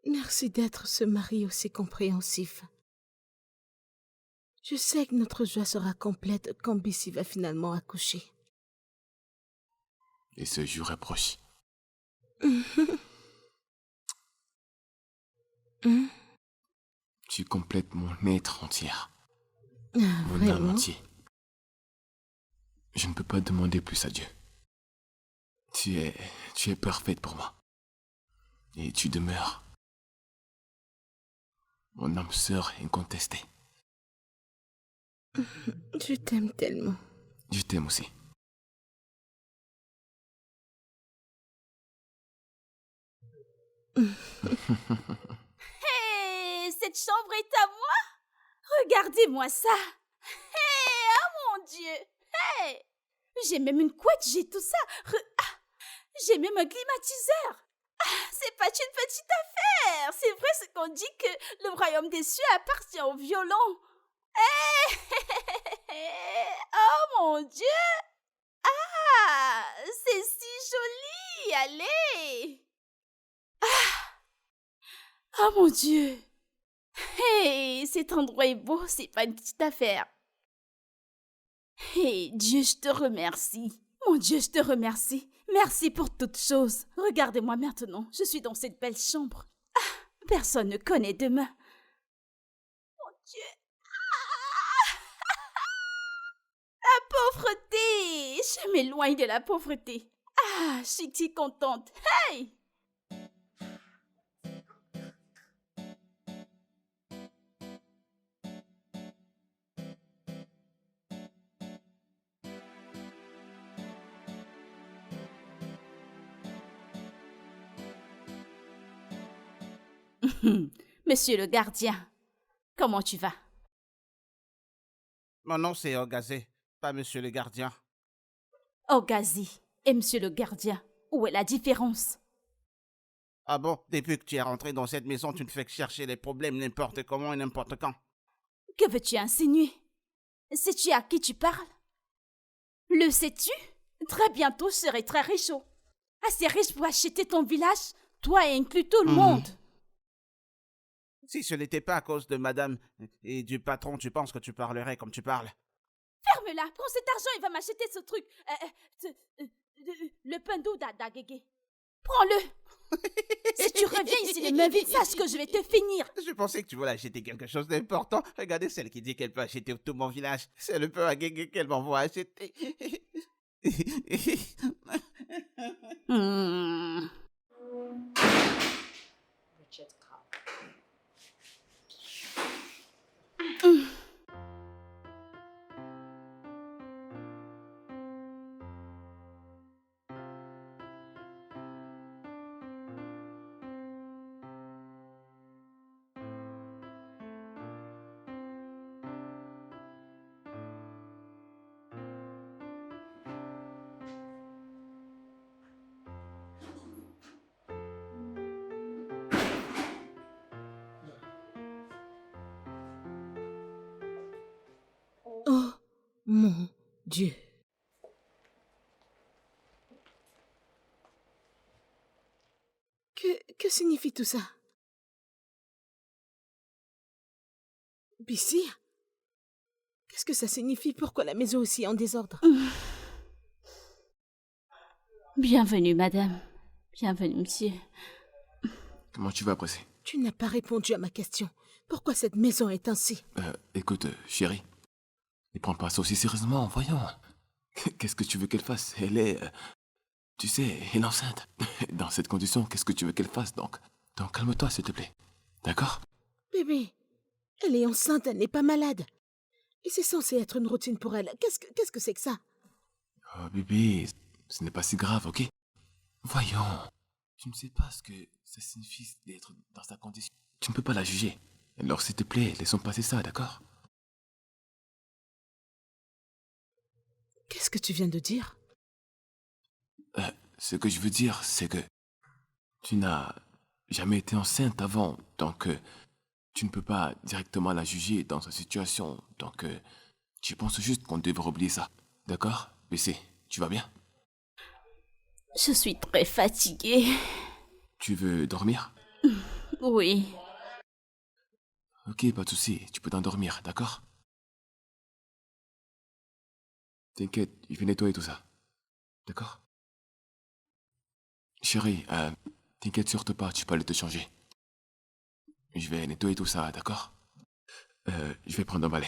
Merci d'être ce mari aussi compréhensif. Je sais que notre joie sera complète quand Bissy va finalement accoucher. Et ce jour approche. Tu complètes mon être entière. Mon âme Vraiment? entière. Je ne peux pas demander plus à Dieu. Tu es parfaite pour moi. Et tu demeures mon âme sœur incontestée. Je t'aime tellement. Je t'aime aussi. Hé, cette chambre est à moi? Regardez-moi ça. Hé, oh mon Dieu. Hé, j'ai même une couette, j'ai tout ça. J'ai même un climatiseur. C'est pas une petite affaire. C'est vrai ce qu'on dit que le royaume des cieux appartient au violon. Hé, oh mon Dieu. Ah, c'est si joli. Allez. Oh mon Dieu. Hé, cet endroit est beau, c'est pas une petite affaire. Hé, Dieu, je te remercie. Mon Dieu, je te remercie. Merci pour toutes choses. Regardez-moi maintenant, je suis dans cette belle chambre. Personne ne connaît demain. Mon Dieu. La pauvreté. Je m'éloigne de la pauvreté. Je suis si contente. Hey! Monsieur le gardien, comment tu vas? Mon nom c'est Ogazé, pas monsieur le gardien. Ogazi et monsieur le gardien, où est la différence? Ah bon, depuis que tu es rentré dans cette maison, tu ne fais que chercher les problèmes n'importe comment et n'importe quand. Que veux-tu insinuer? Sais-tu à qui tu parles? Le sais-tu? Très bientôt, je serai très riche. Assez riche pour acheter ton village, toi et inclus tout le monde. Si ce n'était pas à cause de madame et du patron, tu penses que tu parlerais comme tu parles? Ferme-la, prends cet argent, il va m'acheter ce truc. Le pendou d'Agege. Prends-le. Si tu reviens ici les mains vides, sache que je vais te finir. Je pensais que tu voulais acheter quelque chose d'important. Regardez celle qui dit qu'elle peut acheter tout mon village. C'est le peu à Guégué qu'elle m'envoie acheter. Oh mon Dieu. Que signifie tout ça? Bissy? Qu'est-ce que ça signifie? Pourquoi la maison aussi est en désordre? Bienvenue, madame. Bienvenue, monsieur. Comment tu vas, Pressé? Tu n'as pas répondu à ma question. Pourquoi cette maison est ainsi? Écoute, chérie. Ne prends pas ça aussi sérieusement, voyons. Qu'est-ce que tu veux qu'elle fasse? Elle est... tu sais, elle est enceinte. Dans cette condition, qu'est-ce que tu veux qu'elle fasse, donc? Donc calme-toi, s'il te plaît. D'accord? Bébé, elle est enceinte, elle n'est pas malade. Et c'est censé être une routine pour elle. Qu'est-ce que c'est que ça? Oh, bébé, ce n'est pas si grave, ok? Voyons. Tu ne sais pas ce que ça signifie d'être dans sa condition. Tu ne peux pas la juger. Alors, s'il te plaît, laissons passer ça, d'accord? Qu'est-ce que tu viens de dire? Ce que je veux dire, c'est que tu n'as jamais été enceinte avant, donc tu ne peux pas directement la juger dans sa situation. Donc, je pense juste qu'on devrait oublier ça. D'accord? BC, tu vas bien? Je suis très fatiguée. Tu veux dormir? Oui. Ok, pas de souci, tu peux t'endormir, d'accord? T'inquiète, je vais nettoyer tout ça. D'accord? Chérie, t'inquiète surtout pas, tu peux aller te changer. Je vais nettoyer tout ça, d'accord? Je vais prendre un balai.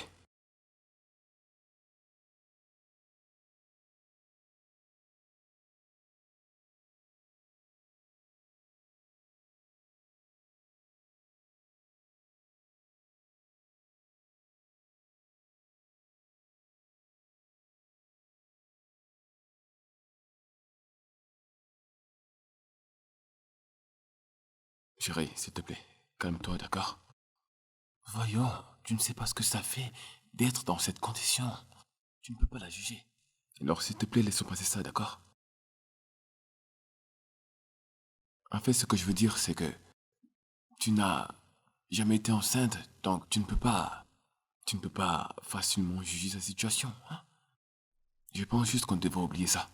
Chérie, s'il te plaît, calme-toi, d'accord? Voyons, tu ne sais pas ce que ça fait d'être dans cette condition. Tu ne peux pas la juger. Alors, s'il te plaît, laisse passer ça, d'accord? En fait, ce que je veux dire, c'est que tu n'as jamais été enceinte, donc tu ne peux pas facilement juger sa situation, hein? Je pense juste qu'on devrait oublier ça.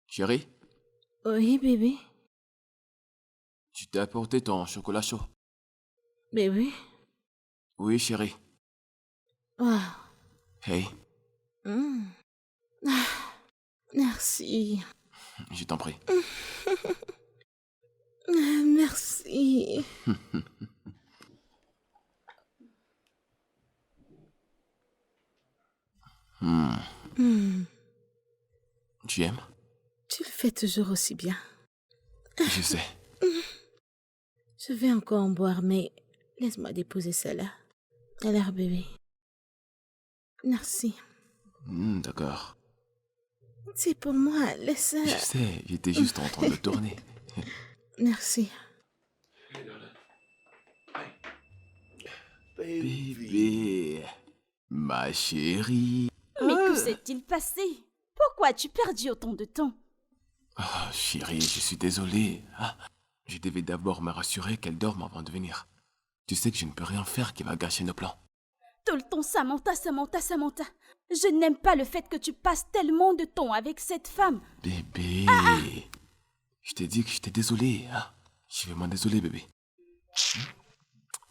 Chérie, Oui, bébé. tu t'es apporté ton chocolat chaud. Bébé. Oui, chérie. Ah. Hey, Hmm. Ah, merci. je t'en prie. Ah, merci. Hmm. Tu aimes? Tu le fais toujours aussi bien. Je sais. Je vais encore en boire, mais laisse-moi déposer ça là. Alors, bébé. Merci. D'accord. C'est pour moi, laisse Je ça. sais, j'étais juste en train de tourner. Merci. Bébé, ma chérie. Mais que s'est-il passé? Pourquoi as-tu perdu autant de temps? Ah, chérie, je suis désolé. Ah, je devais d'abord me rassurer qu'elle dorme avant de venir. Tu sais que je ne peux rien faire qui va gâcher nos plans. Tout le temps, Samantha, Samantha, Samantha. Je n'aime pas le fait que tu passes tellement de temps avec cette femme. Bébé, je t'ai dit que j'étais désolé. Hein? Je suis vraiment désolé, bébé.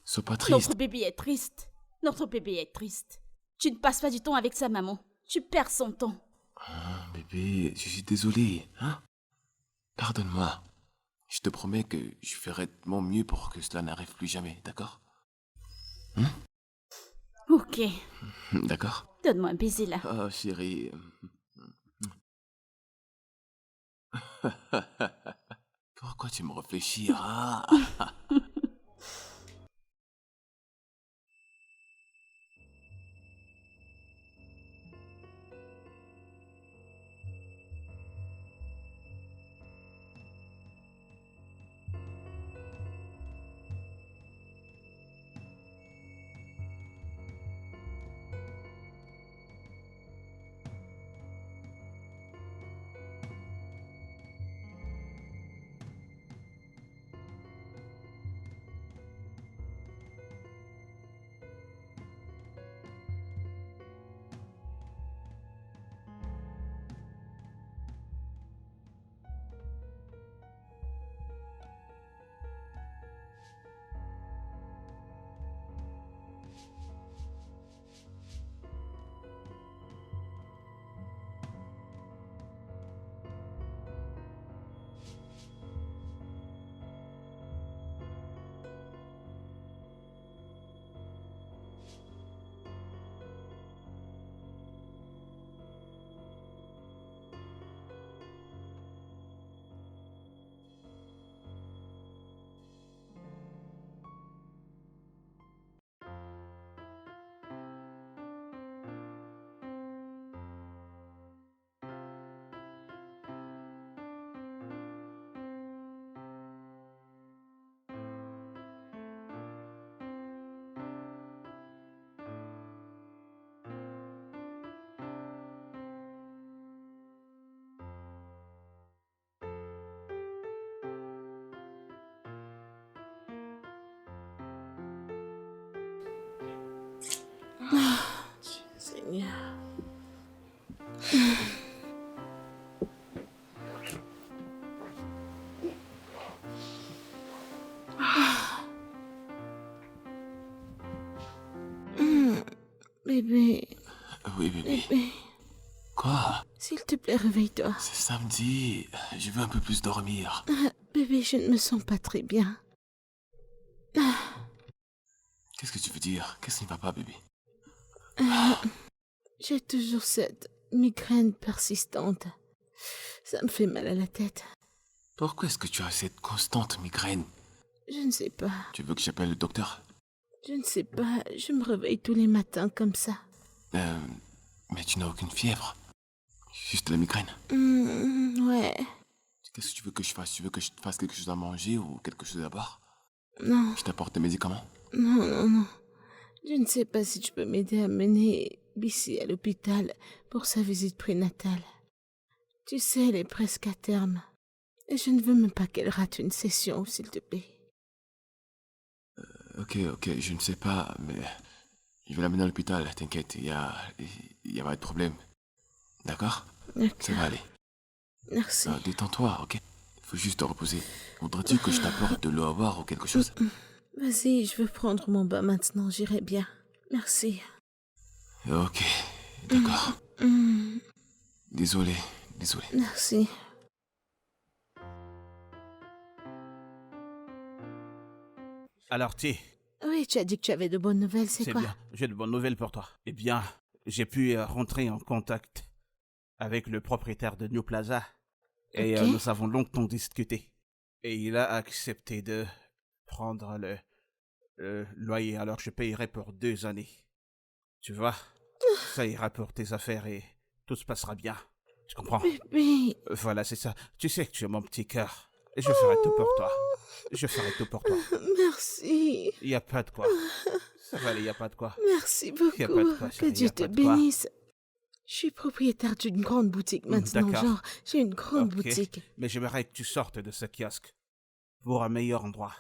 Sois pas triste. Notre bébé est triste. Notre bébé est triste. Tu ne passes pas du temps avec sa maman. Tu perds son temps. Ah, bébé, je suis désolé. Hein? Pardonne-moi. Je te promets que je ferai de mon mieux pour que cela n'arrive plus jamais, d'accord? Ok. D'accord? Donne-moi un baiser là. Oh, chérie. Pourquoi tu me réfléchis? Ah. Bébé, Oui, bébé. bébé, Quoi? s'il te plaît, réveille-toi. C'est samedi. Je veux un peu plus dormir. Bébé, je ne me sens pas très bien. Qu'est-ce que tu veux dire? Qu'est-ce qui ne va pas, bébé? J'ai toujours cette migraine persistante. Ça me fait mal à la tête. Pourquoi est-ce que tu as cette constante migraine? Je ne sais pas. Tu veux que j'appelle le docteur? Je ne sais pas. Je me réveille tous les matins comme ça. Mais tu n'as aucune fièvre. Juste la migraine. Ouais. Qu'est-ce que tu veux que je fasse? Tu veux que je te fasse quelque chose à manger ou quelque chose à boire? Non, Je t'apporte des médicaments? non. Je ne sais pas si tu peux m'aider à mener Bissy à l'hôpital pour sa visite prénatale. Tu sais, elle est presque à terme. Et je ne veux même pas qu'elle rate une session, s'il te plaît. Ok, je ne sais pas, mais je vais l'amener à l'hôpital, t'inquiète, il y a pas de problème. D'accord? D'accord. Ça va aller. Merci. Détends-toi, ok? Il faut juste te reposer. Voudrais-tu que je t'apporte de l'eau à boire ou quelque chose? Vas-y, je veux prendre mon bain maintenant, j'irai bien. Merci. Ok, d'accord. Désolé. Merci. Alors, T, Oui, tu as dit que tu avais de bonnes nouvelles, c'est quoi? bien. J'ai de bonnes nouvelles pour toi. Eh bien, j'ai pu rentrer en contact avec le propriétaire de New Plaza. Et Ok. nous avons longtemps discuté. Et il a accepté de prendre le loyer. Alors, je payerai pour 2 années. Tu vois? Ça ira pour tes affaires et tout se passera bien. Tu comprends? Bébé. Voilà, c'est ça. Tu sais que tu es mon petit cœur. Et je ferai tout pour toi. Je ferai tout pour toi. Merci. Il n'y a pas de quoi. Ça va aller, il n'y a pas de quoi. Merci beaucoup. Y a pas de quoi, Que chérie, y Dieu a te pas de quoi. bénisse. Je suis propriétaire d'une grande boutique maintenant, D'accord. genre, j'ai une grande Ok. boutique. Mais j'aimerais que tu sortes de ce kiosque pour un meilleur endroit.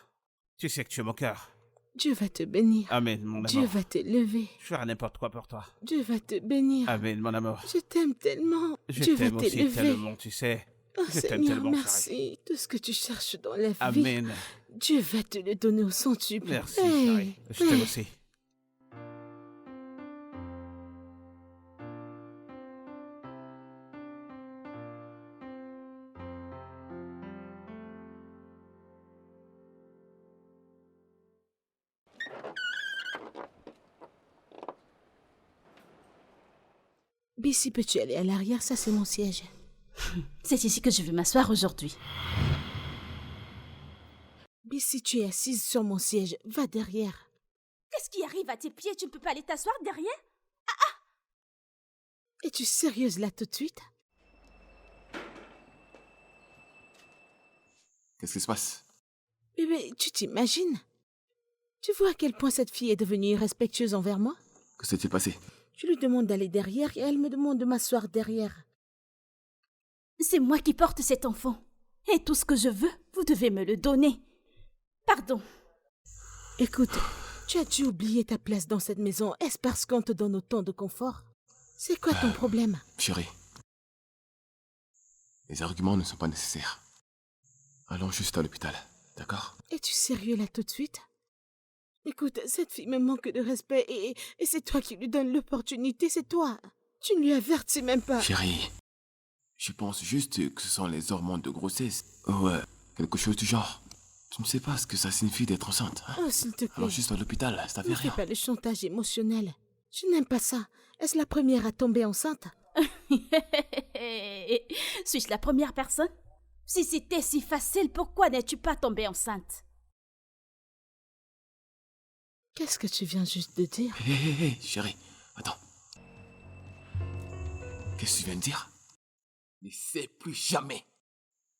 Tu sais que tu es mon cœur. Dieu va te bénir. Amen, mon Dieu amour. va te lever. Je ferai n'importe quoi pour toi. Dieu va te bénir. Amen, mon amour. Je t'aime tellement. Je Dieu va t'aime aussi t'élever. tellement, tu sais. Oh, Je t'aime Seigneur, tellement, merci. Tout ce que tu cherches dans la vie, Amen. Dieu va te le donner au centuple. Merci, Hey, chérie. Je t'aime hey. aussi. Bissy, peux-tu aller à l'arrière? Ça, c'est mon siège. C'est ici que je vais m'asseoir aujourd'hui. Bissy, tu es assise sur mon siège. Va derrière. Qu'est-ce qui arrive à tes pieds? Tu ne peux pas aller t'asseoir derrière? Es-tu sérieuse là tout de suite? Qu'est-ce qui se passe? Bébé, tu t'imagines? Tu vois à quel point cette fille est devenue irrespectueuse envers moi? Que s'est-il passé? Je lui demande d'aller derrière et elle me demande de m'asseoir derrière. C'est moi qui porte cet enfant. Et tout ce que je veux, vous devez me le donner. Pardon. Écoute, tu as dû oublier ta place dans cette maison. Est-ce parce qu'on te donne autant de confort? C'est quoi ton problème? Chérie, les arguments ne sont pas nécessaires. Allons juste à l'hôpital, d'accord? Es-tu sérieux là tout de suite? Écoute, cette fille me manque de respect et c'est toi qui lui donnes l'opportunité, c'est toi. Tu ne lui avertis même pas. Chérie, je pense juste que ce sont les hormones de grossesse. Ouais, quelque chose du genre. Tu ne sais pas ce que ça signifie d'être enceinte, hein? Oh, s'il te plaît. Alors juste à l'hôpital, ça fait Ne fais rien. pas le chantage émotionnel. Je n'aime pas ça. Est-ce la première à tomber enceinte? Suis-je la première personne? Si c'était si facile, pourquoi n'es-tu pas tombée enceinte? Qu'est-ce que tu viens juste de dire? Hé, chérie, attends. Qu'est-ce que tu viens de dire? N'essaie plus jamais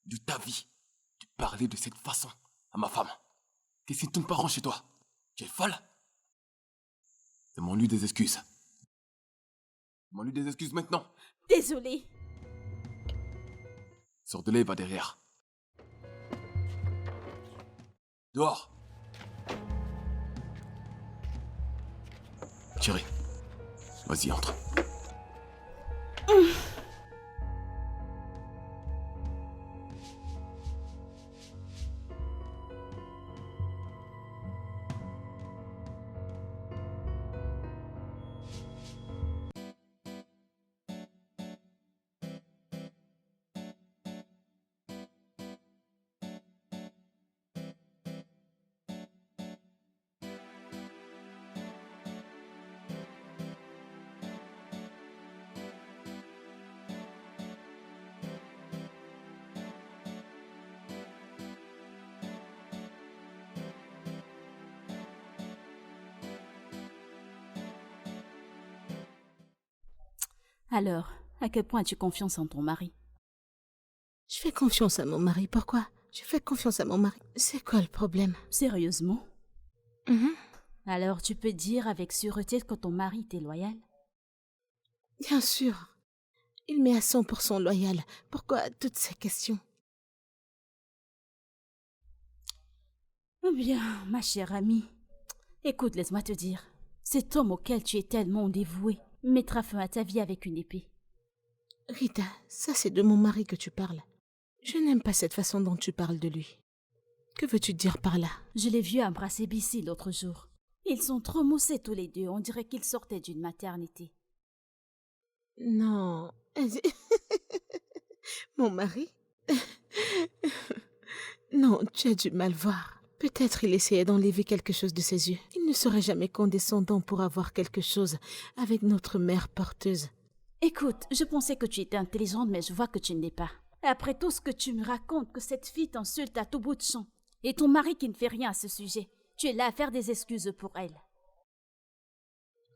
de ta vie de parler de cette façon à ma femme. Qu'est-ce qui ne tourne pas rond chez toi? Tu es folle? Demande-lui des excuses. Demande-lui des excuses maintenant. Désolée. Sors de là et va derrière. Dehors. Chérie, vas-y, entre. Alors, à quel point as-tu confiance en ton mari? Je fais confiance à mon mari. Pourquoi? Je fais confiance à mon mari. C'est quoi le problème? Sérieusement? Mhm. Alors tu peux dire avec sûreté que ton mari t'est loyal? Bien sûr. Il m'est à 100% loyal. Pourquoi toutes ces questions? Eh bien, ma chère amie, écoute, laisse-moi te dire. Cet homme auquel tu es tellement dévoué mettra fin à ta vie avec une épée. Rita, ça c'est de mon mari que tu parles. Je n'aime pas cette façon dont tu parles de lui. Que veux-tu dire par là? Je l'ai vu embrasser Bissy l'autre jour. Ils sont trop moussés tous les deux, on dirait qu'ils sortaient d'une maternité. Non. Mon mari? Non, tu as du mal voir. Peut-être il essayait d'enlever quelque chose de ses yeux. Il ne serait jamais condescendant pour avoir quelque chose avec notre mère porteuse. Écoute, je pensais que tu étais intelligente, mais je vois que tu ne l'es pas. Après tout ce que tu me racontes, que cette fille t'insulte à tout bout de champ, et ton mari qui ne fait rien à ce sujet, tu es là à faire des excuses pour elle.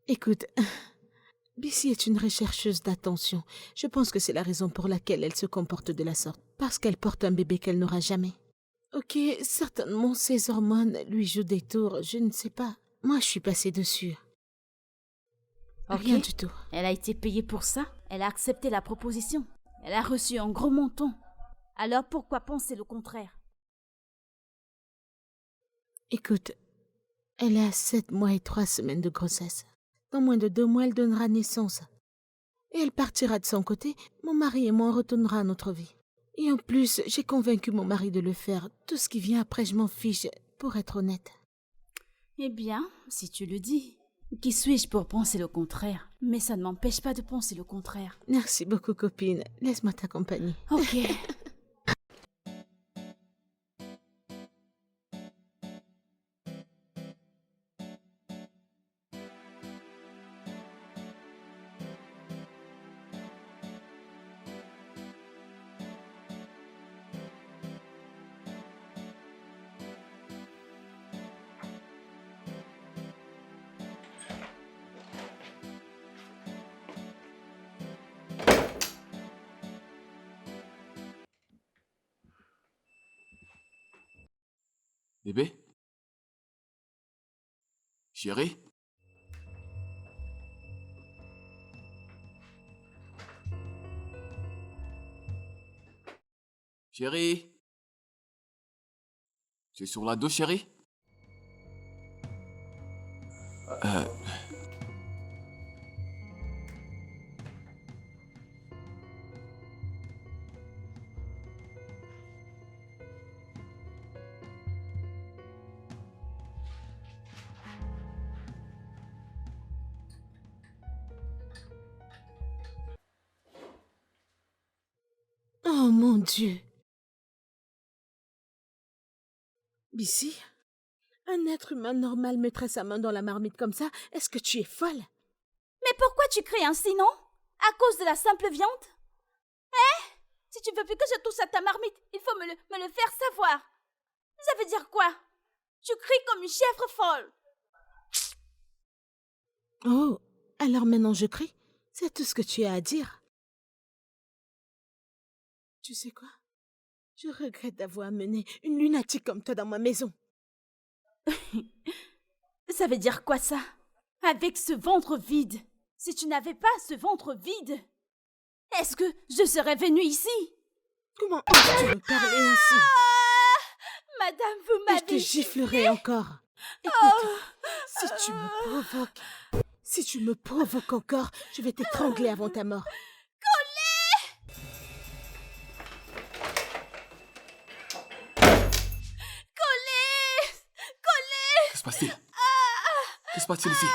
Écoute, Bissy est une rechercheuse d'attention. Je pense que c'est la raison pour laquelle elle se comporte de la sorte. Parce qu'elle porte un bébé qu'elle n'aura jamais. Ok, certainement ses hormones lui jouent des tours, je ne sais pas. Moi, je suis passée dessus. Ok. Rien du tout. Elle a été payée pour ça. Elle a accepté la proposition. Elle a reçu un gros montant. Alors pourquoi penser le contraire? Écoute, elle a 7 mois et 3 semaines de grossesse. Dans moins de 2 mois, elle donnera naissance. Et elle partira de son côté, mon mari et moi retournera à notre vie. Et en plus, j'ai convaincu mon mari de le faire. Tout ce qui vient après, je m'en fiche, pour être honnête. Eh bien, si tu le dis. Qui suis-je pour penser le contraire? Mais ça ne m'empêche pas de penser le contraire. Merci beaucoup, copine. Laisse-moi t'accompagner. Ok. Bébé? Chérie? Chérie? Tu es sur la dos, chérie? Euh... Oh mon Dieu! Bissy, un être humain normal mettrait sa main dans la marmite comme ça? Est-ce que tu es folle? Mais pourquoi tu cries ainsi, non? À cause de la simple viande? Si tu veux plus que je touche à ta marmite, il faut me le faire savoir. Ça veut dire quoi? Tu cries comme une chèvre folle. Oh, alors maintenant je crie? C'est tout ce que tu as à dire? Tu sais quoi? Je regrette d'avoir amené une lunatique comme toi dans ma maison. Ça veut dire quoi ça? Avec ce ventre vide. Si tu n'avais pas ce ventre vide, est-ce que je serais venue ici? Comment oses-tu me parler ainsi? Madame, vous Et je m'avez te giflerai encore. Écoute, si tu me provoques encore, je vais t'étrangler avant ta mort. Que se passe-t-il? Que se passe-t-il ici?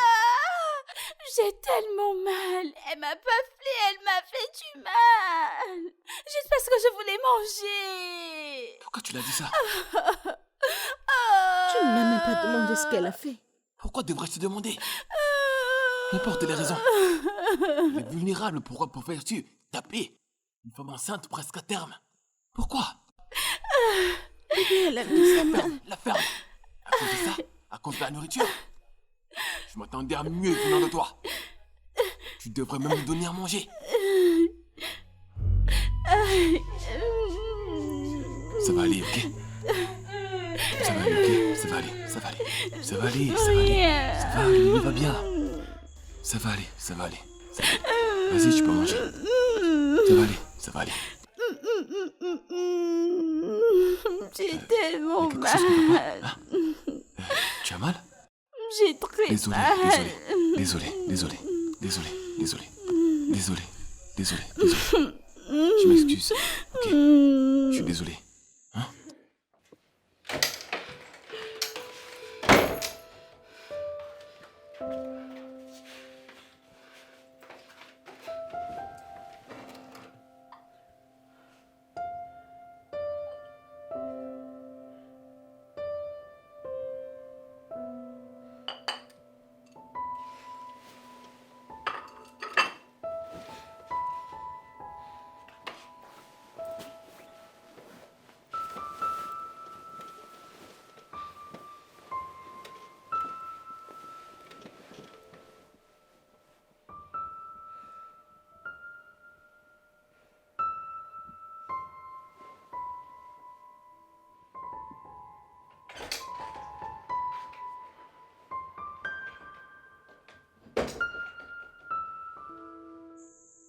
J'ai tellement mal. Elle m'a pas pris, elle m'a fait du mal. Juste parce que je voulais manger. Pourquoi tu l'as dit ça? Tu ne m'as même pas demandé ce qu'elle a fait. Pourquoi devrais-je te demander? N'importe les raisons. Elle est vulnérable, pourquoi préfères-tu taper une femme enceinte presque à terme? Pourquoi? Bébé, elle a mis sa main. La ferme. À cause de ça? À cause de la nourriture? Je m'attendais à mieux venant de toi. Tu devrais même me donner à manger. Ça va aller, ok? Ça va aller, ok? Ça va aller, ça va aller. Ça va aller, ça va aller. Ça va aller, il va bien. Ça va aller, ça va aller. Ça va aller. Vas-y, tu peux manger. Ça va aller, ça va aller. J'ai tellement quelque chose qui va mal. pas, tu as mal? J'ai très Désolé, mal. désolé, désolé, désolé, désolé, désolé, désolé, désolé, désolé. Je m'excuse, ok? Je suis désolé. Hein?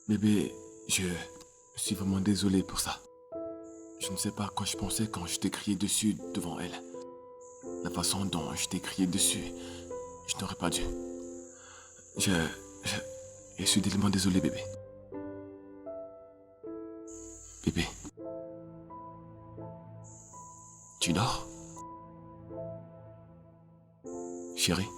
Bébé, je suis vraiment désolé pour ça. Je ne sais pas quoi je pensais quand je t'ai crié dessus devant elle. La façon dont je t'ai crié dessus, je n'aurais pas dû. Je suis tellement désolé, bébé. Bébé. Tu dors? Chérie?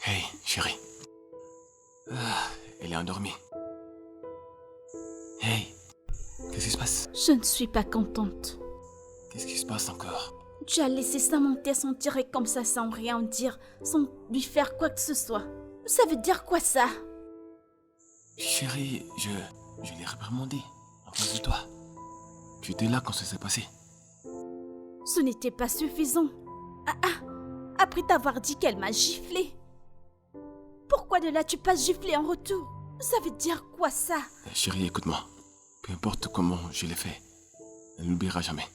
Hey, chérie. Elle est endormie. Hey, qu'est-ce qui se passe? Je ne suis pas contente. Qu'est-ce qui se passe encore? Tu as laissé Samantha s'en tirer comme ça sans rien dire, sans lui faire quoi que ce soit. Ça veut dire quoi ça? Chérie, je l'ai réprimandé en face de toi. Tu étais là quand ça s'est passé. Ce n'était pas suffisant. Après t'avoir dit qu'elle m'a giflé. Pourquoi ne l'as-tu pas giflé en retour? Ça veut dire quoi ça? Chérie, écoute-moi. Peu importe comment je l'ai fait, elle n'oubliera jamais.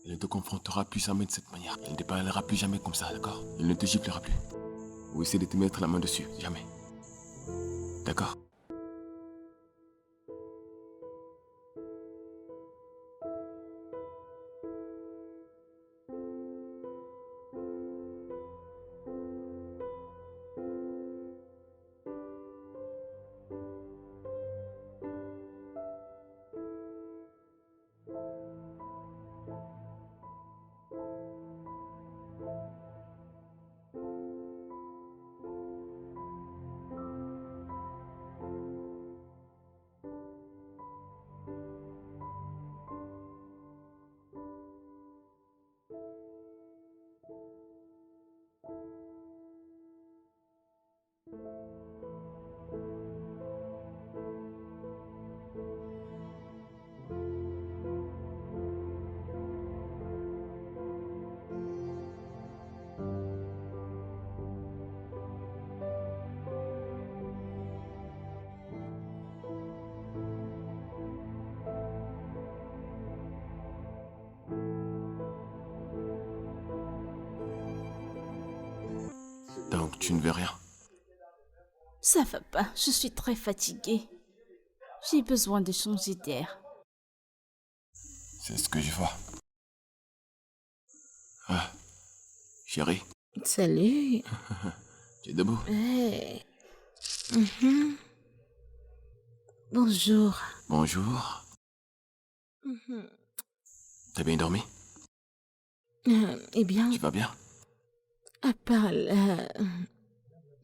Elle ne te confrontera plus jamais de cette manière. Elle ne te parlera plus jamais comme ça, d'accord? Elle ne te giflera plus. Ou essaie de te mettre la main dessus, jamais. D'accord? Donc tu ne veux rien? Ça va pas, je suis très fatiguée. J'ai besoin de changer d'air. C'est ce que je vois. Ah, chérie, Salut. tu es debout? Hey. Mhm. Bonjour. Bonjour. Mhm. T'as bien dormi? Eh bien, Tu vas bien? à part la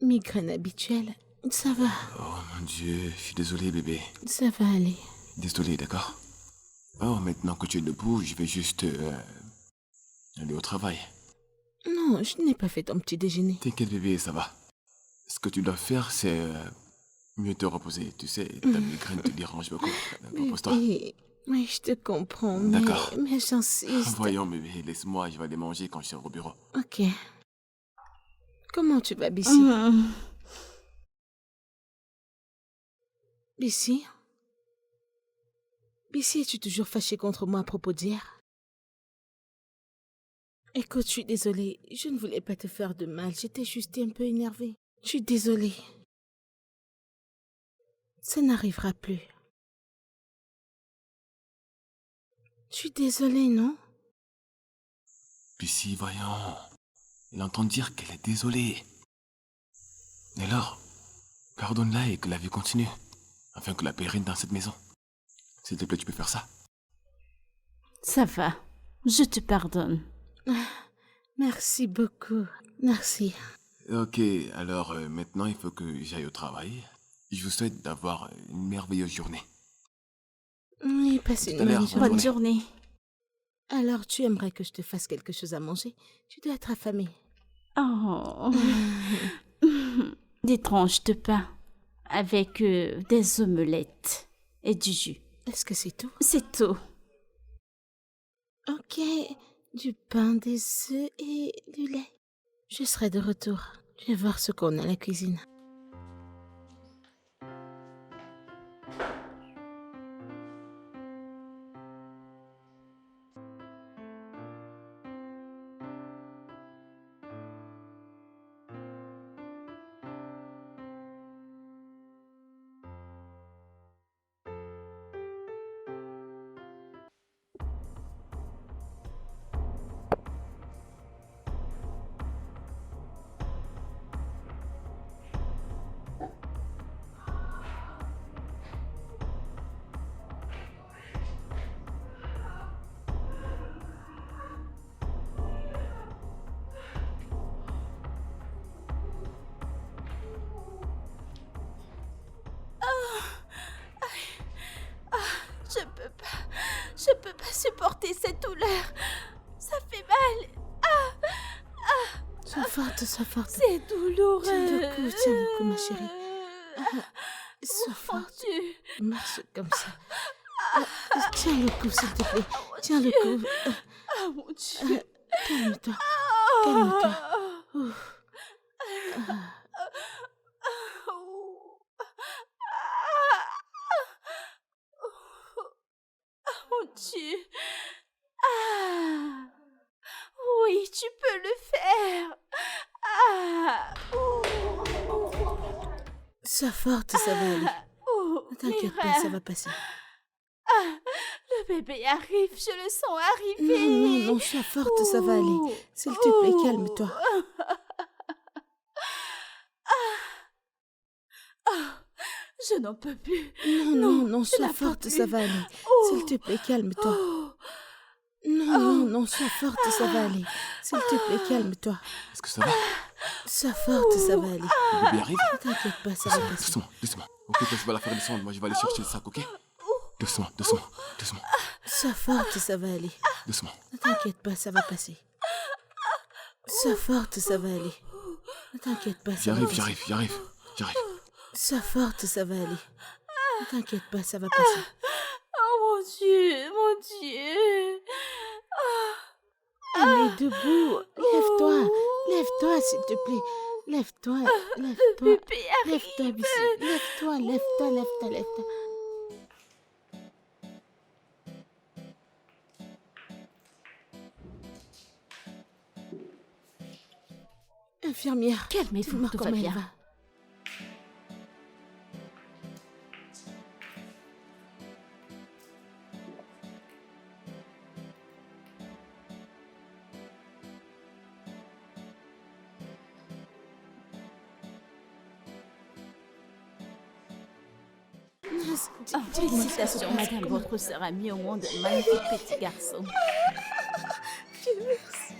migraine habituelle, ça va. Oh mon Dieu, je suis désolé bébé. Ça va aller. Désolé, d'accord? Oh, maintenant que tu es debout, je vais juste aller au travail. Non, je n'ai pas fait ton petit déjeuner. T'inquiète bébé, ça va. Ce que tu dois faire, c'est mieux te reposer. Tu sais, ta migraine te dérange beaucoup. Repose-toi. Oui, je te comprends, D'accord. mais j'insiste. Voyons bébé, laisse-moi, je vais aller manger quand je serai au bureau. Ok. Comment tu vas, Bissy? Bissy? Bissy, es-tu toujours fâchée contre moi à propos d'hier? Écoute, je suis désolée. Je ne voulais pas te faire de mal. J'étais juste un peu énervée. Je suis désolée. Ça n'arrivera plus. Je suis désolée, non? Puis si, voyons. Il entend dire qu'elle est désolée. Et alors, pardonne-la et que la vie continue. Afin que la paix règne dans cette maison. S'il te plaît, tu peux faire ça? Ça va, je te pardonne. Merci beaucoup. Merci. Ok, alors maintenant il faut que j'aille au travail. Je vous souhaite d'avoir une merveilleuse journée. Oui, passe Tout une à l'heure, bonne bonne Bonne journée. journée. Alors, tu aimerais que je te fasse quelque chose à manger? Tu dois être affamée. Oh. Des tranches de pain avec des omelettes et du jus. Est-ce que c'est tout? C'est tout. Ok. Du pain, des œufs et du lait. Je serai de retour. Je vais voir ce qu'on a à la cuisine. Je peux pas supporter cette douleur. Ça fait mal. Sois forte, sois forte. C'est douloureux. Tiens le coup, ma chérie. Sois Mon forte. Dieu. Marche comme ça. Tiens le coup, s'il te plaît. Tiens le coup. Ah mon Dieu. Calme-toi. Calme-toi. Ouf. Mon Dieu. Ah. Oui, tu peux le faire. Ah. Sois forte, ça va aller. Ne t'inquiète pas, ça va passer. Le bébé arrive, je le sens arriver. Non, sois forte, ça va aller. S'il te plaît, calme-toi. Je n'en peux plus. Non, je sois n'en peux forte, plus. ça va aller. S'il te plaît, calme-toi. Non, sois forte, ça va aller. S'il te plaît, calme-toi. Est-ce que ça va? Sois forte, ça va aller. Le bébé arrive? Ne t'inquiète pas, ça va passer. Doucement, doucement. Ok, toi tu vas la faire descendre, moi je vais aller chercher le sac, ok? Doucement, doucement, doucement, Sois forte, ça va aller. doucement. Ne t'inquiète pas, ça va passer. Sois forte, ça va aller. Ne t'inquiète pas, ça va passer. J'arrive. Sois forte, ça va aller. Ne t'inquiète pas, ça va passer. Oh mon Dieu, mon Dieu. Elle est debout. Lève-toi, s'il te plaît. Lève-toi. Bébé arrive. Lève-toi, Bissy. Lève-toi. Infirmière, Calmez-vous, dis-moi tout va comment elle bien. va. Ah, félicitations, madame, votre sœur a mis au monde un magnifique petit garçon. Dieu merci.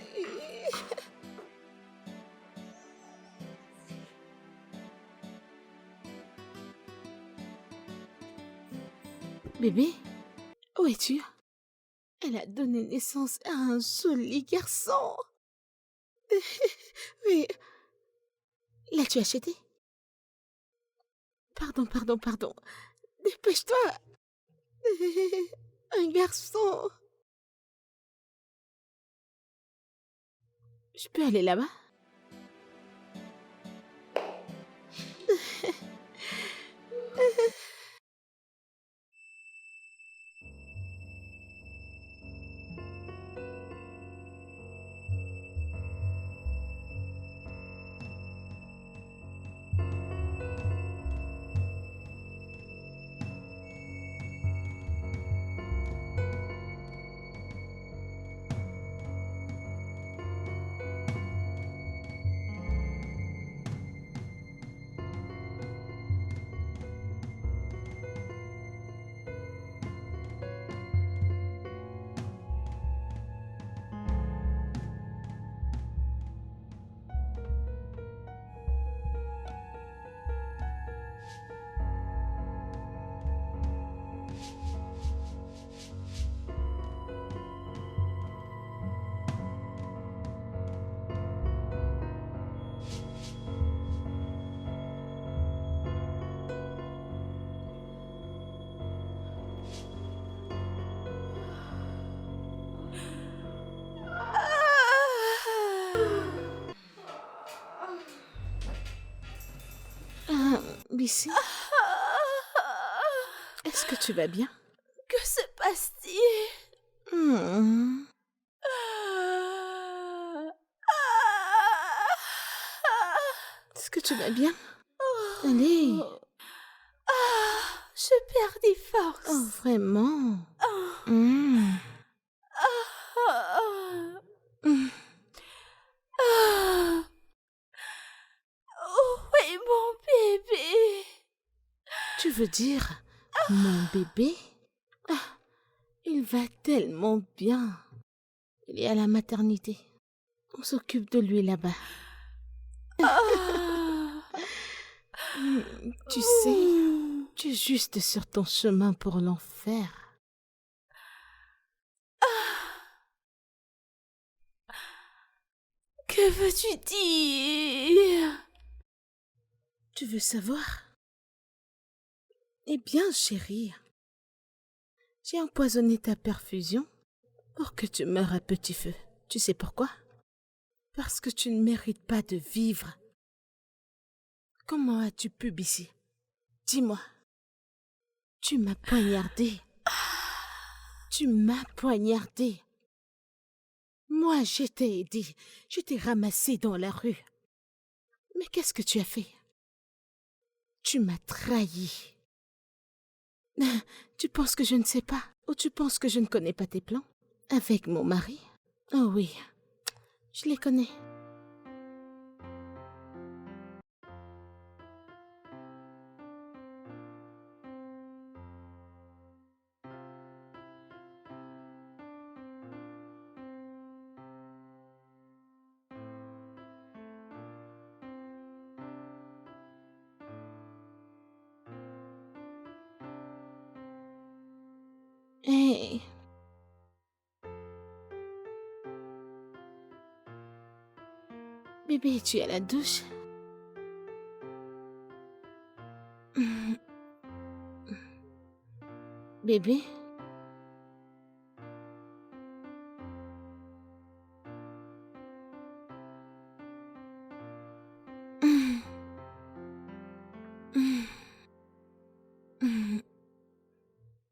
Bébé, où es-tu? Elle a donné naissance à un joli garçon. Oui. L'as-tu acheté? Pardon. Dépêche-toi. Un garçon. Je peux aller là-bas? Bissy, est-ce que tu vas bien? Que se passe-t-il? Hmm. Est-ce que tu vas bien? Allez. Je perds des forces. Oh, vraiment? Hmm. Hmm. Où est mon bébé? Tu veux dire mon bébé? Ah, il va tellement bien. Il est à la maternité. On s'occupe de lui là-bas. Tu sais, tu es juste sur ton chemin pour l'enfer. Que veux-tu dire? Tu veux savoir? Eh bien, chérie, j'ai empoisonné ta perfusion pour que tu meures à petit feu. Tu sais pourquoi? Parce que tu ne mérites pas de vivre. Comment as-tu pu, Bissy? Dis-moi. Tu m'as poignardé. Tu m'as poignardé. Moi, je t'ai aidé. Je t'ai ramassé dans la rue. Mais qu'est-ce que tu as fait? Tu m'as trahi. Tu penses que je ne sais pas? Ou tu penses que je ne connais pas tes plans? Avec mon mari? Oh oui, je les connais. Hé. Bébé, tu es à la douche? Bébé?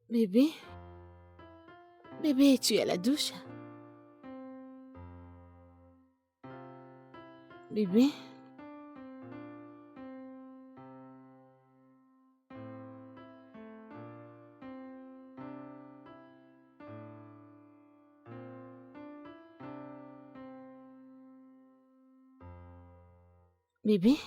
Bébé? Bébé, tu es à la douche? Bébé? Bébé?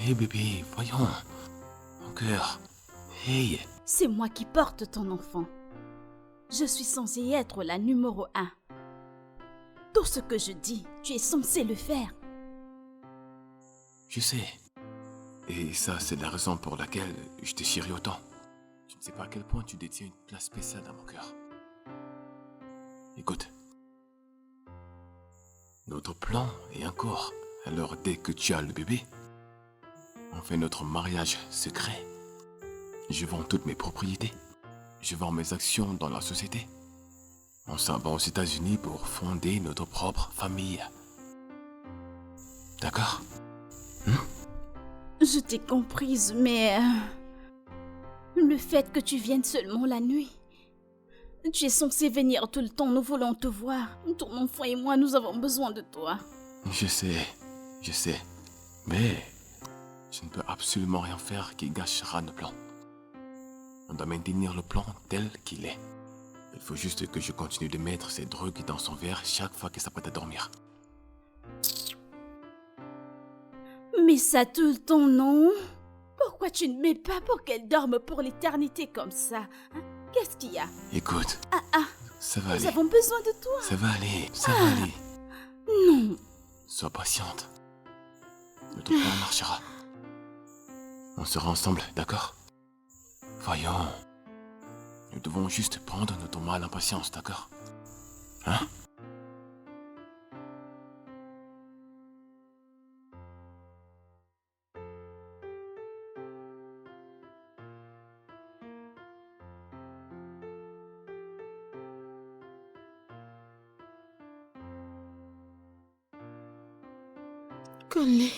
Hé bébé, voyons. Mon cœur. Hey. C'est moi qui porte ton enfant. Je suis censée être la numéro 1. Tout ce que je dis, tu es censé le faire. Je sais. Et ça, c'est la raison pour laquelle je te chéris autant. Tu ne sais pas à quel point tu détiens une place spéciale dans mon cœur. Écoute. Notre plan est encore. Alors dès que tu as le bébé, on fait notre mariage secret. Je vends toutes mes propriétés. Je vends mes actions dans la société. On s'en va aux États-Unis pour fonder notre propre famille. D'accord? Je t'ai comprise, mais... le fait que tu viennes seulement la nuit... Tu es censé venir tout le temps, nous voulons te voir. Ton enfant et moi, nous avons besoin de toi. Je sais. Mais je ne peux absolument rien faire qui gâchera nos plans. On doit maintenir le plan tel qu'il est. Il faut juste que je continue de mettre ces drogues dans son verre chaque fois qu'elle s'apprête à dormir. Mais ça tout le temps, non? Pourquoi tu ne mets pas pour qu'elle dorme pour l'éternité comme ça, hein? Qu'est-ce qu'il y a? Écoute, ça va Nous aller. avons besoin de toi. Ça va aller. Non. Sois patiente. Notre plan marchera. On sera ensemble, d'accord? Voyons. Nous devons juste prendre notre mal en patience, d'accord? Hein? Conley.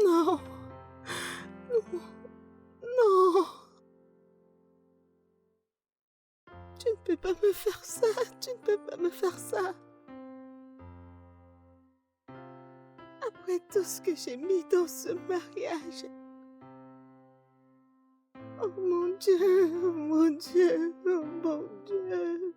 Non. Non. Tu ne peux pas me faire ça. Tu ne peux pas me faire ça. Après tout ce que j'ai mis dans ce mariage. Oh mon Dieu, oh mon Dieu, oh mon Dieu.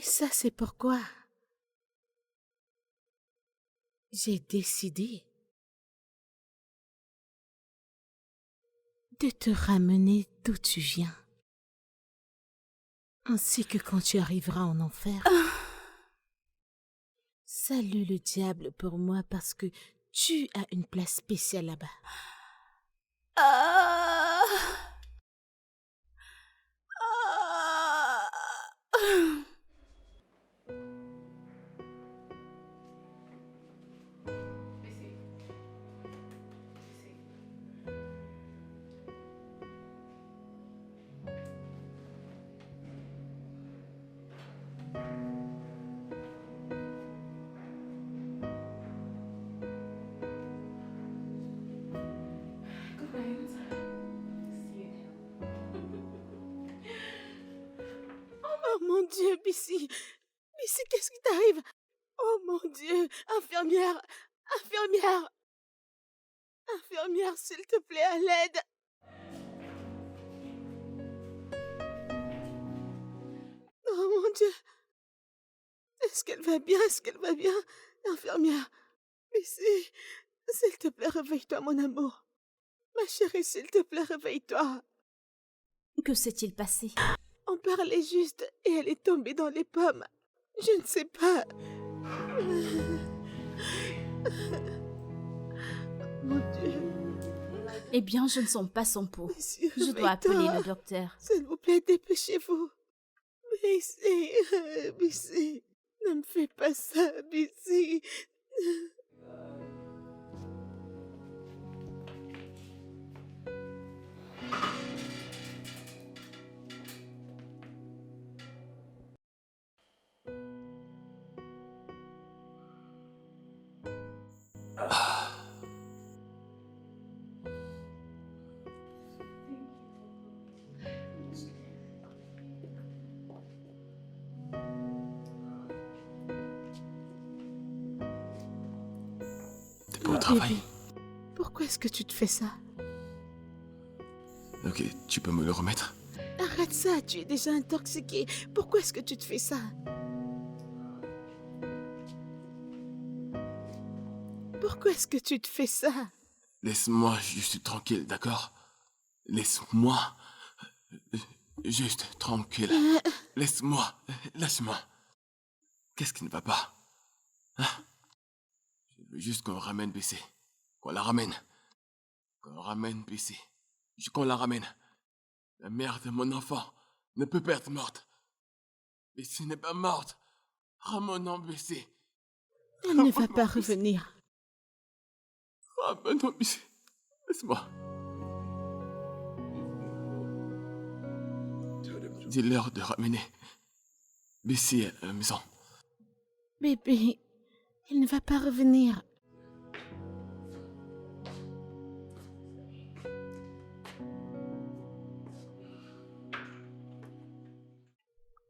ça, c'est pourquoi j'ai décidé de te ramener d'où tu viens. Ainsi que quand tu arriveras en enfer. Salue le diable pour moi parce que tu as une place spéciale là-bas. Ah. Ah. Oh mon Dieu, Bissy! Bissy, qu'est-ce qui t'arrive? Oh mon Dieu! Infirmière! Infirmière! Infirmière, s'il te plaît, à l'aide! Oh mon Dieu! Est-ce qu'elle va bien? Est-ce qu'elle va bien? Infirmière! Bissy! S'il te plaît, réveille-toi, mon amour! Ma chérie, s'il te plaît, réveille-toi! Que s'est-il passé? On parlait juste et elle est tombée dans les pommes. Je ne sais pas. Mon Dieu. Eh bien, je ne sens pas son pot. Monsieur, Je dois appeler réveille-toi. le docteur. S'il vous plaît, dépêchez-vous. Bissy, Bissy, ne me fais pas ça, Bissy. T'es pas au travail? Bébé, pourquoi est-ce que tu te fais ça? Ok, tu peux me le remettre? Arrête ça, tu es déjà intoxiqué. Pourquoi est-ce que tu te fais ça? Pourquoi est-ce que tu te fais ça? Laisse-moi juste tranquille, d'accord? Laisse-moi juste tranquille. Laisse-moi, lâche-moi. Qu'est-ce qui ne va pas? Hein? Je veux juste qu'on ramène BC. Qu'on la ramène. Qu'on ramène BC. Qu'on la ramène. La mère de mon enfant ne peut pas être morte. BC n'est pas morte. Ramenons BC. Elle ne va pas revenir. Ramenons BC. Laisse-moi. Dis-leur de ramener BC à la maison. Bébé, elle ne va pas revenir.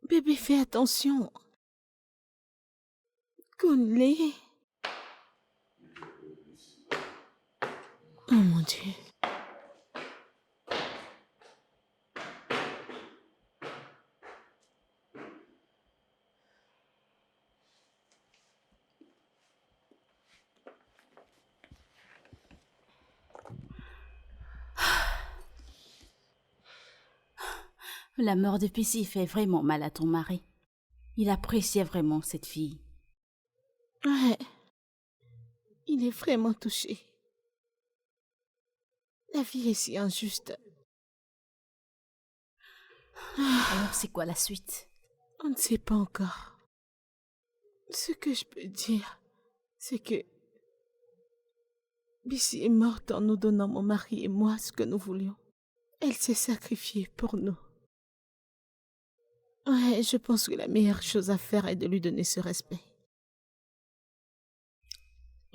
Bébé, fais attention. Conley. Oh mon Dieu. La mort de Pissy fait vraiment mal à ton mari. Il appréciait vraiment cette fille. Ouais. Il est vraiment touché. La vie est si injuste. Alors c'est quoi la suite? On ne sait pas encore. Ce que je peux dire, c'est que Bissy est morte en nous donnant, mon mari et moi, ce que nous voulions. Elle s'est sacrifiée pour nous. Ouais, je pense que la meilleure chose à faire est de lui donner ce respect.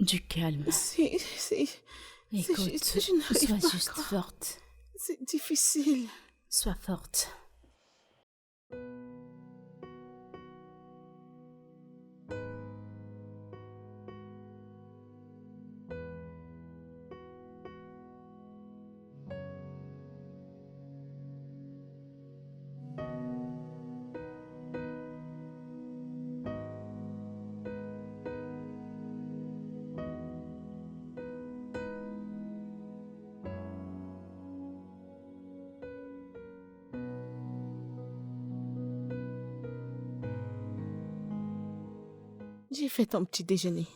Du calme. C'est Écoute, juste, je n'arrive sois pas à juste croire. forte. C'est difficile. Sois forte. J'ai fait ton petit déjeuner.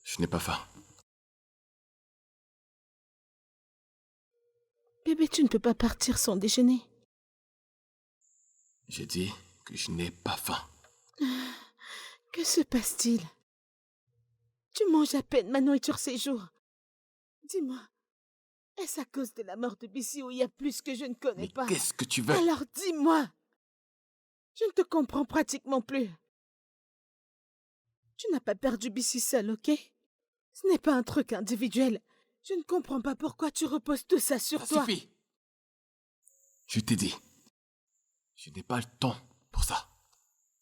Je n'ai pas faim. Bébé, tu ne peux pas partir sans déjeuner. J'ai dit que je n'ai pas faim. Que se passe-t-il? Tu manges à peine ma nourriture ces jours. Dis-moi, est-ce à cause de la mort de Bissy ou il y a plus que je ne connais Mais pas? qu'est-ce que tu veux? Alors dis-moi! Je ne te comprends pratiquement plus. Tu n'as pas perdu Bissy seul, ok? Ce n'est pas un truc individuel. Je ne comprends pas pourquoi tu reposes tout ça sur Ça toi. suffit. Je t'ai dit. Je n'ai pas le temps pour ça.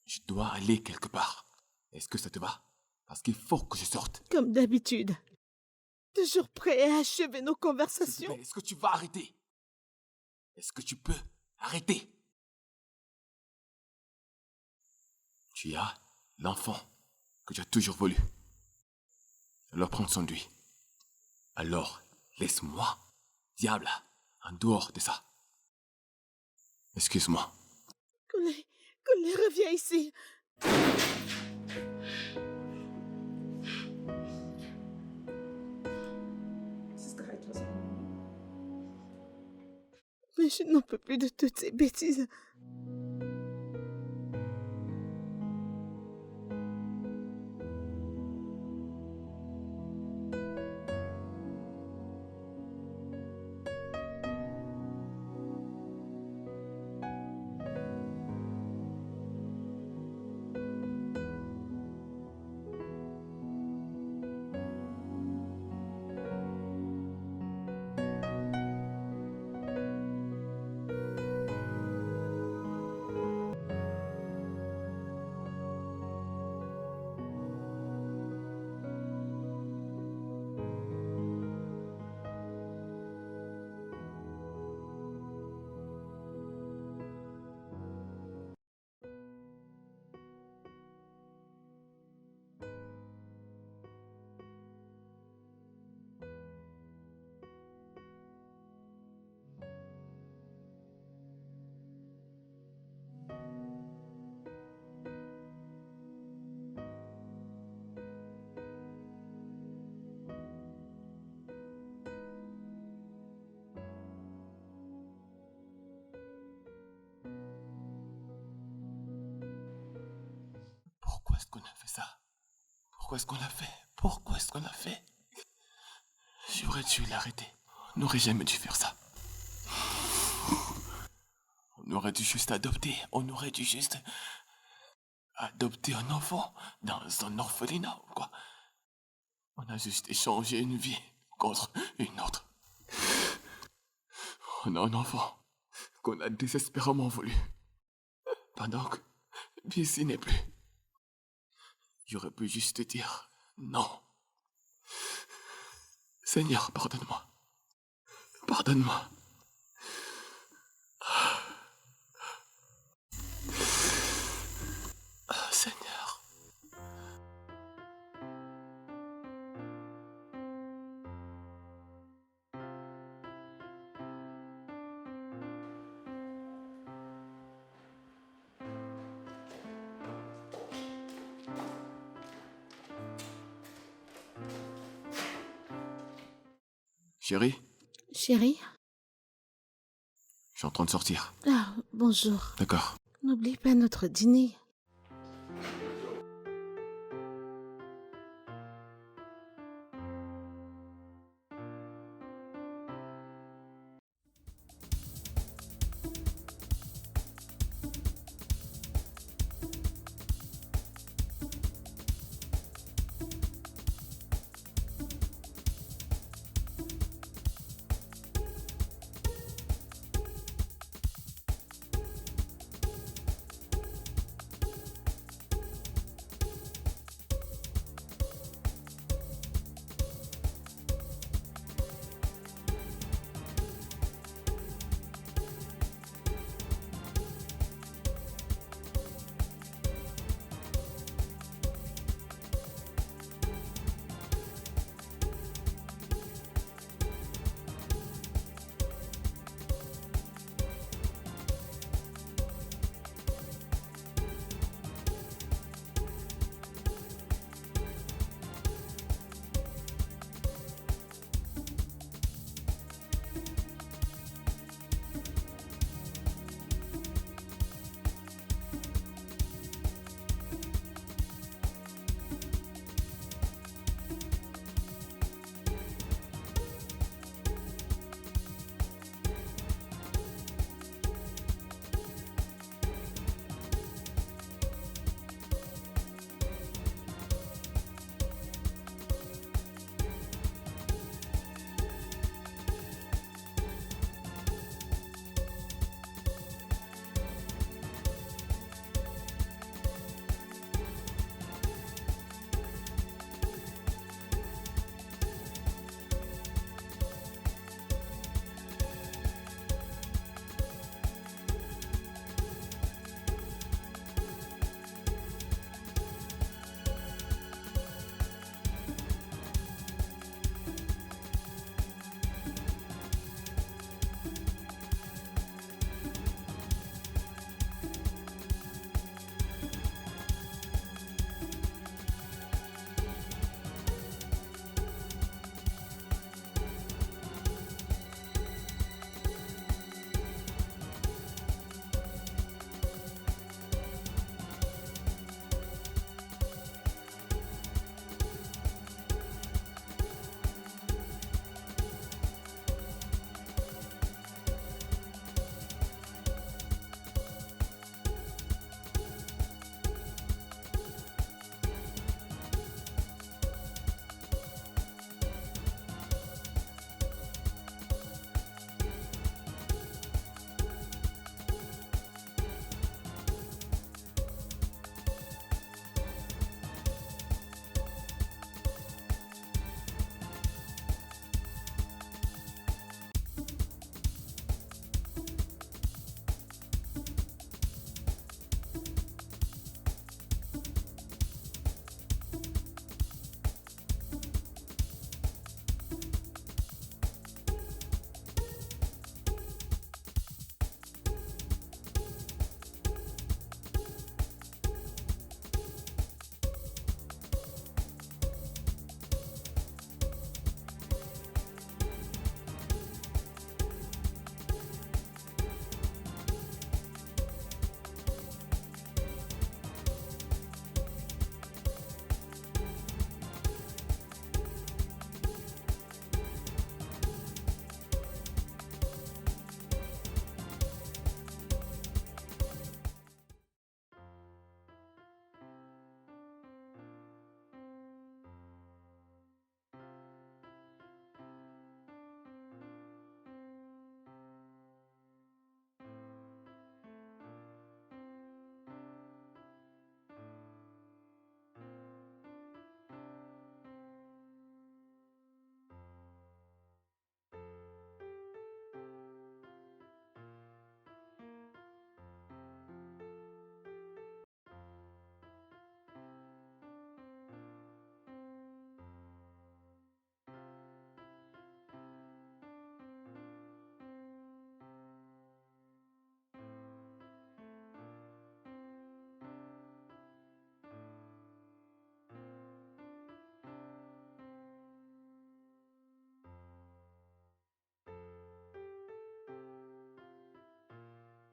Je dois aller quelque part. Est-ce que ça te va? Parce qu'il faut que je sorte. Comme d'habitude. Toujours prêt à achever nos S'il te conversations. plaît, est-ce que tu vas arrêter? Est-ce que tu peux arrêter? Tu as l'enfant que tu as toujours voulu. Alors prends soin de lui. Alors, laisse-moi, diable, en dehors de ça. Excuse-moi. Collet, reviens ici. Mais je n'en peux plus de toutes ces bêtises. Pourquoi est-ce qu'on a fait ça? Pourquoi est-ce qu'on l'a fait? Pourquoi est-ce qu'on l'a fait? J'aurais dû l'arrêter. On n'aurait jamais dû faire ça. On aurait dû juste adopter. On aurait dû juste adopter un enfant dans un orphelinat ou quoi. On a juste échangé une vie contre une autre. On a un enfant qu'on a désespérément voulu. Pendant que Bissy n'est plus. J'aurais pu juste te dire non. Seigneur, pardonne-moi. Pardonne-moi. Ah, Seigneur. Chérie, Chérie? je suis en train de sortir. Ah, bonjour. D'accord. N'oublie pas notre dîner.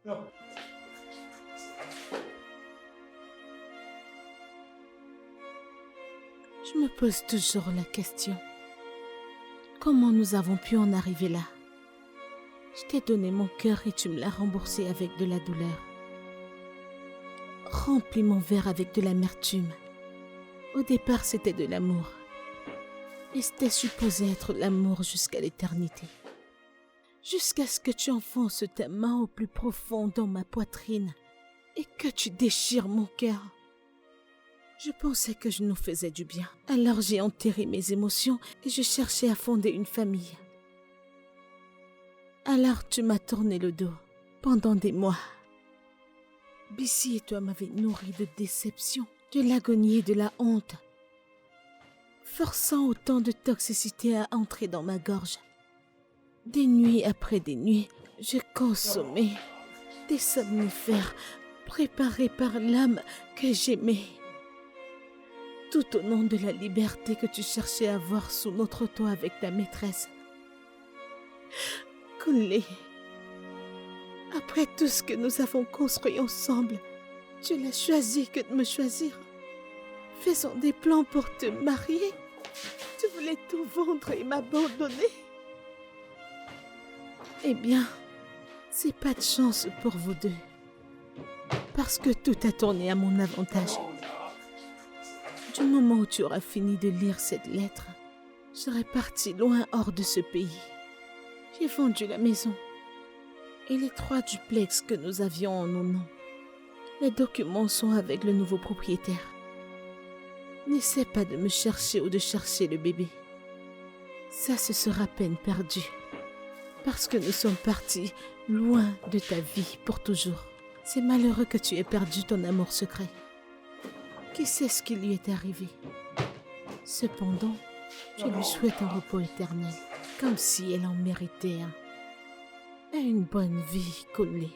Je me pose toujours la question. Comment nous avons pu en arriver là? Je t'ai donné mon cœur et tu me l'as remboursé avec de la douleur. Remplis mon verre avec de l'amertume. Au départ, c'était de l'amour. Et c'était supposé être l'amour jusqu'à l'éternité. Jusqu'à ce que tu enfonces ta main au plus profond dans ma poitrine et que tu déchires mon cœur. Je pensais que je nous faisais du bien. Alors j'ai enterré mes émotions et je cherchais à fonder une famille. Alors tu m'as tourné le dos pendant des mois. Bissy et toi m'avez nourri de déception, de l'agonie et de la honte, forçant autant de toxicité à entrer dans ma gorge. Des nuits après des nuits, je consommais des somnifères préparés par l'homme que j'aimais. Tout au nom de la liberté que tu cherchais à avoir sous notre toit avec ta maîtresse. Kunle, après tout ce que nous avons construit ensemble, tu n'as choisi que de me choisir. Faisons des plans pour te marier. Tu voulais tout vendre et m'abandonner. Eh bien, c'est pas de chance pour vous deux. Parce que tout a tourné à mon avantage. Du moment où tu auras fini de lire cette lettre, je serai partie loin hors de ce pays. J'ai vendu la maison et les 3 duplex que nous avions en nos noms. Les documents sont avec le nouveau propriétaire. N'essaie pas de me chercher ou de chercher le bébé. Ça, ce sera peine perdue. Parce que nous sommes partis loin de ta vie pour toujours. C'est malheureux que tu aies perdu ton amour secret. Qui sait ce qui lui est arrivé? Cependant, je lui souhaite un repos éternel, comme si elle en méritait un. Et une bonne vie, Kunle.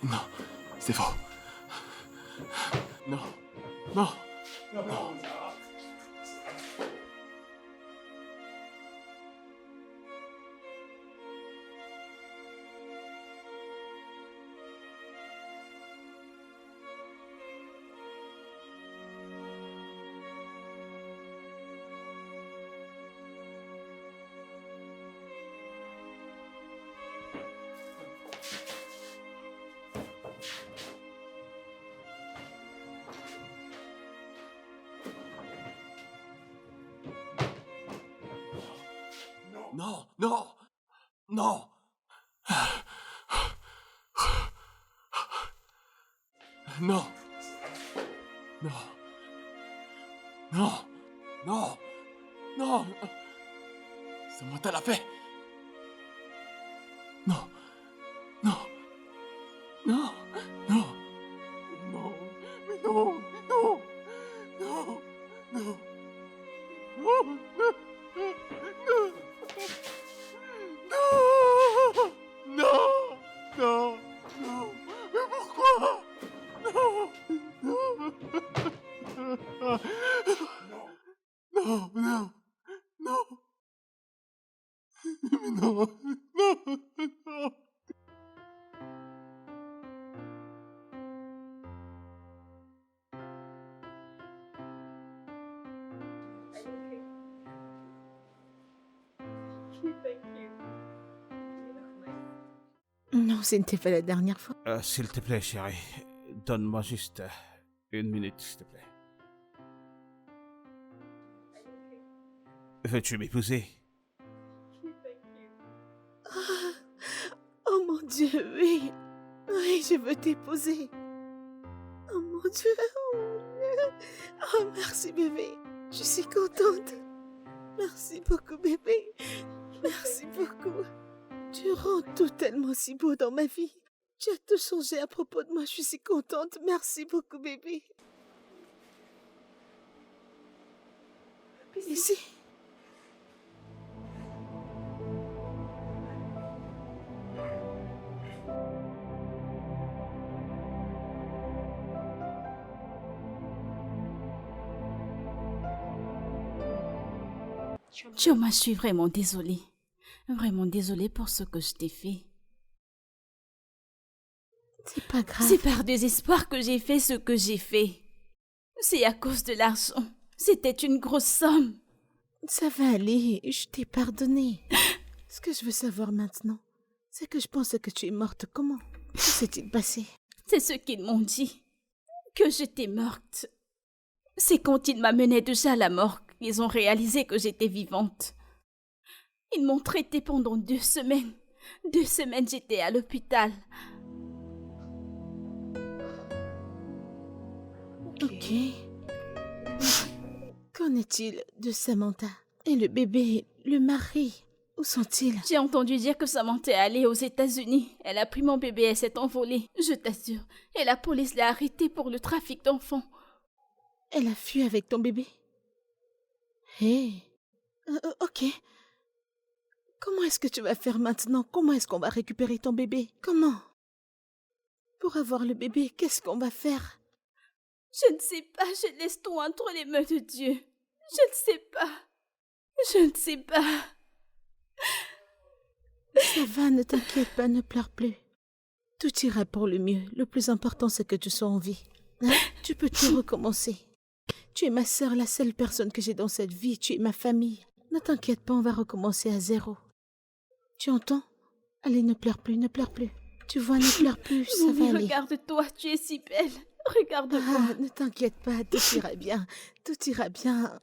Non, c'est faux. Non, non, non. Non, non, non. Non. Non. Non. Non. Non. C'est moi, t'as la fait. Non. Non. Non. Non. Non. Mais non. Non. Non. Non. Non. Non, non, non, mais pourquoi? Non, non, non, non, non, mais non, non, non. Non, ce n'était pas la dernière fois. S'il te plaît, chérie, donne-moi juste 1 minute, s'il te plaît. Veux-tu m'épouser? Oh mon Dieu, oui. Oui, je veux t'épouser. Oh mon Dieu, oh mon Dieu. Oh, merci bébé. Je suis contente. Merci beaucoup bébé. Merci beaucoup. Tu rends tout tellement si beau dans ma vie. Tu as tout changé à propos de moi. Je suis si contente. Merci beaucoup bébé. Ici. Chioma, je suis vraiment désolée. Vraiment désolée pour ce que je t'ai fait. C'est pas grave. C'est par désespoir que j'ai fait ce que j'ai fait. C'est à cause de l'argent. C'était une grosse somme. Ça va aller, je t'ai pardonné. Ce que je veux savoir maintenant, c'est que je pensais que tu es morte. Comment? Que s'est-il passé? C'est ce qu'ils m'ont dit. Que j'étais morte. C'est quand ils m'amenaient déjà à la morgue, ils ont réalisé que j'étais vivante. Ils m'ont traitée pendant 2 semaines. 2 semaines, j'étais à l'hôpital. Ok. Qu'en est-il de Samantha? Et le bébé, le mari, où sont-ils? J'ai entendu dire que Samantha est allée aux États-Unis. Elle a pris mon bébé et s'est envolée. Je t'assure. Et la police l'a arrêtée pour le trafic d'enfants. Elle a fui avec ton bébé? Hé. Ok. Comment est-ce que tu vas faire maintenant? Comment est-ce qu'on va récupérer ton bébé? Comment? Pour avoir le bébé, qu'est-ce qu'on va faire? Je ne sais pas, je laisse tout entre les mains de Dieu. Je ne sais pas. Je ne sais pas. Ça va, ne t'inquiète pas, ne pleure plus. Tout ira pour le mieux. Le plus important, c'est que tu sois en vie. Hein? Tu peux tout recommencer. Tu es ma sœur, la seule personne que j'ai dans cette vie. Tu es ma famille. Ne t'inquiète pas, on va recommencer à 0. Tu entends? Allez, ne pleure plus, ne pleure plus. Tu vois, ne pleure plus, ça va aller. Regarde-toi, tu es si belle. Regarde-moi. Ah, ne t'inquiète pas, tout ira bien. Tout ira bien.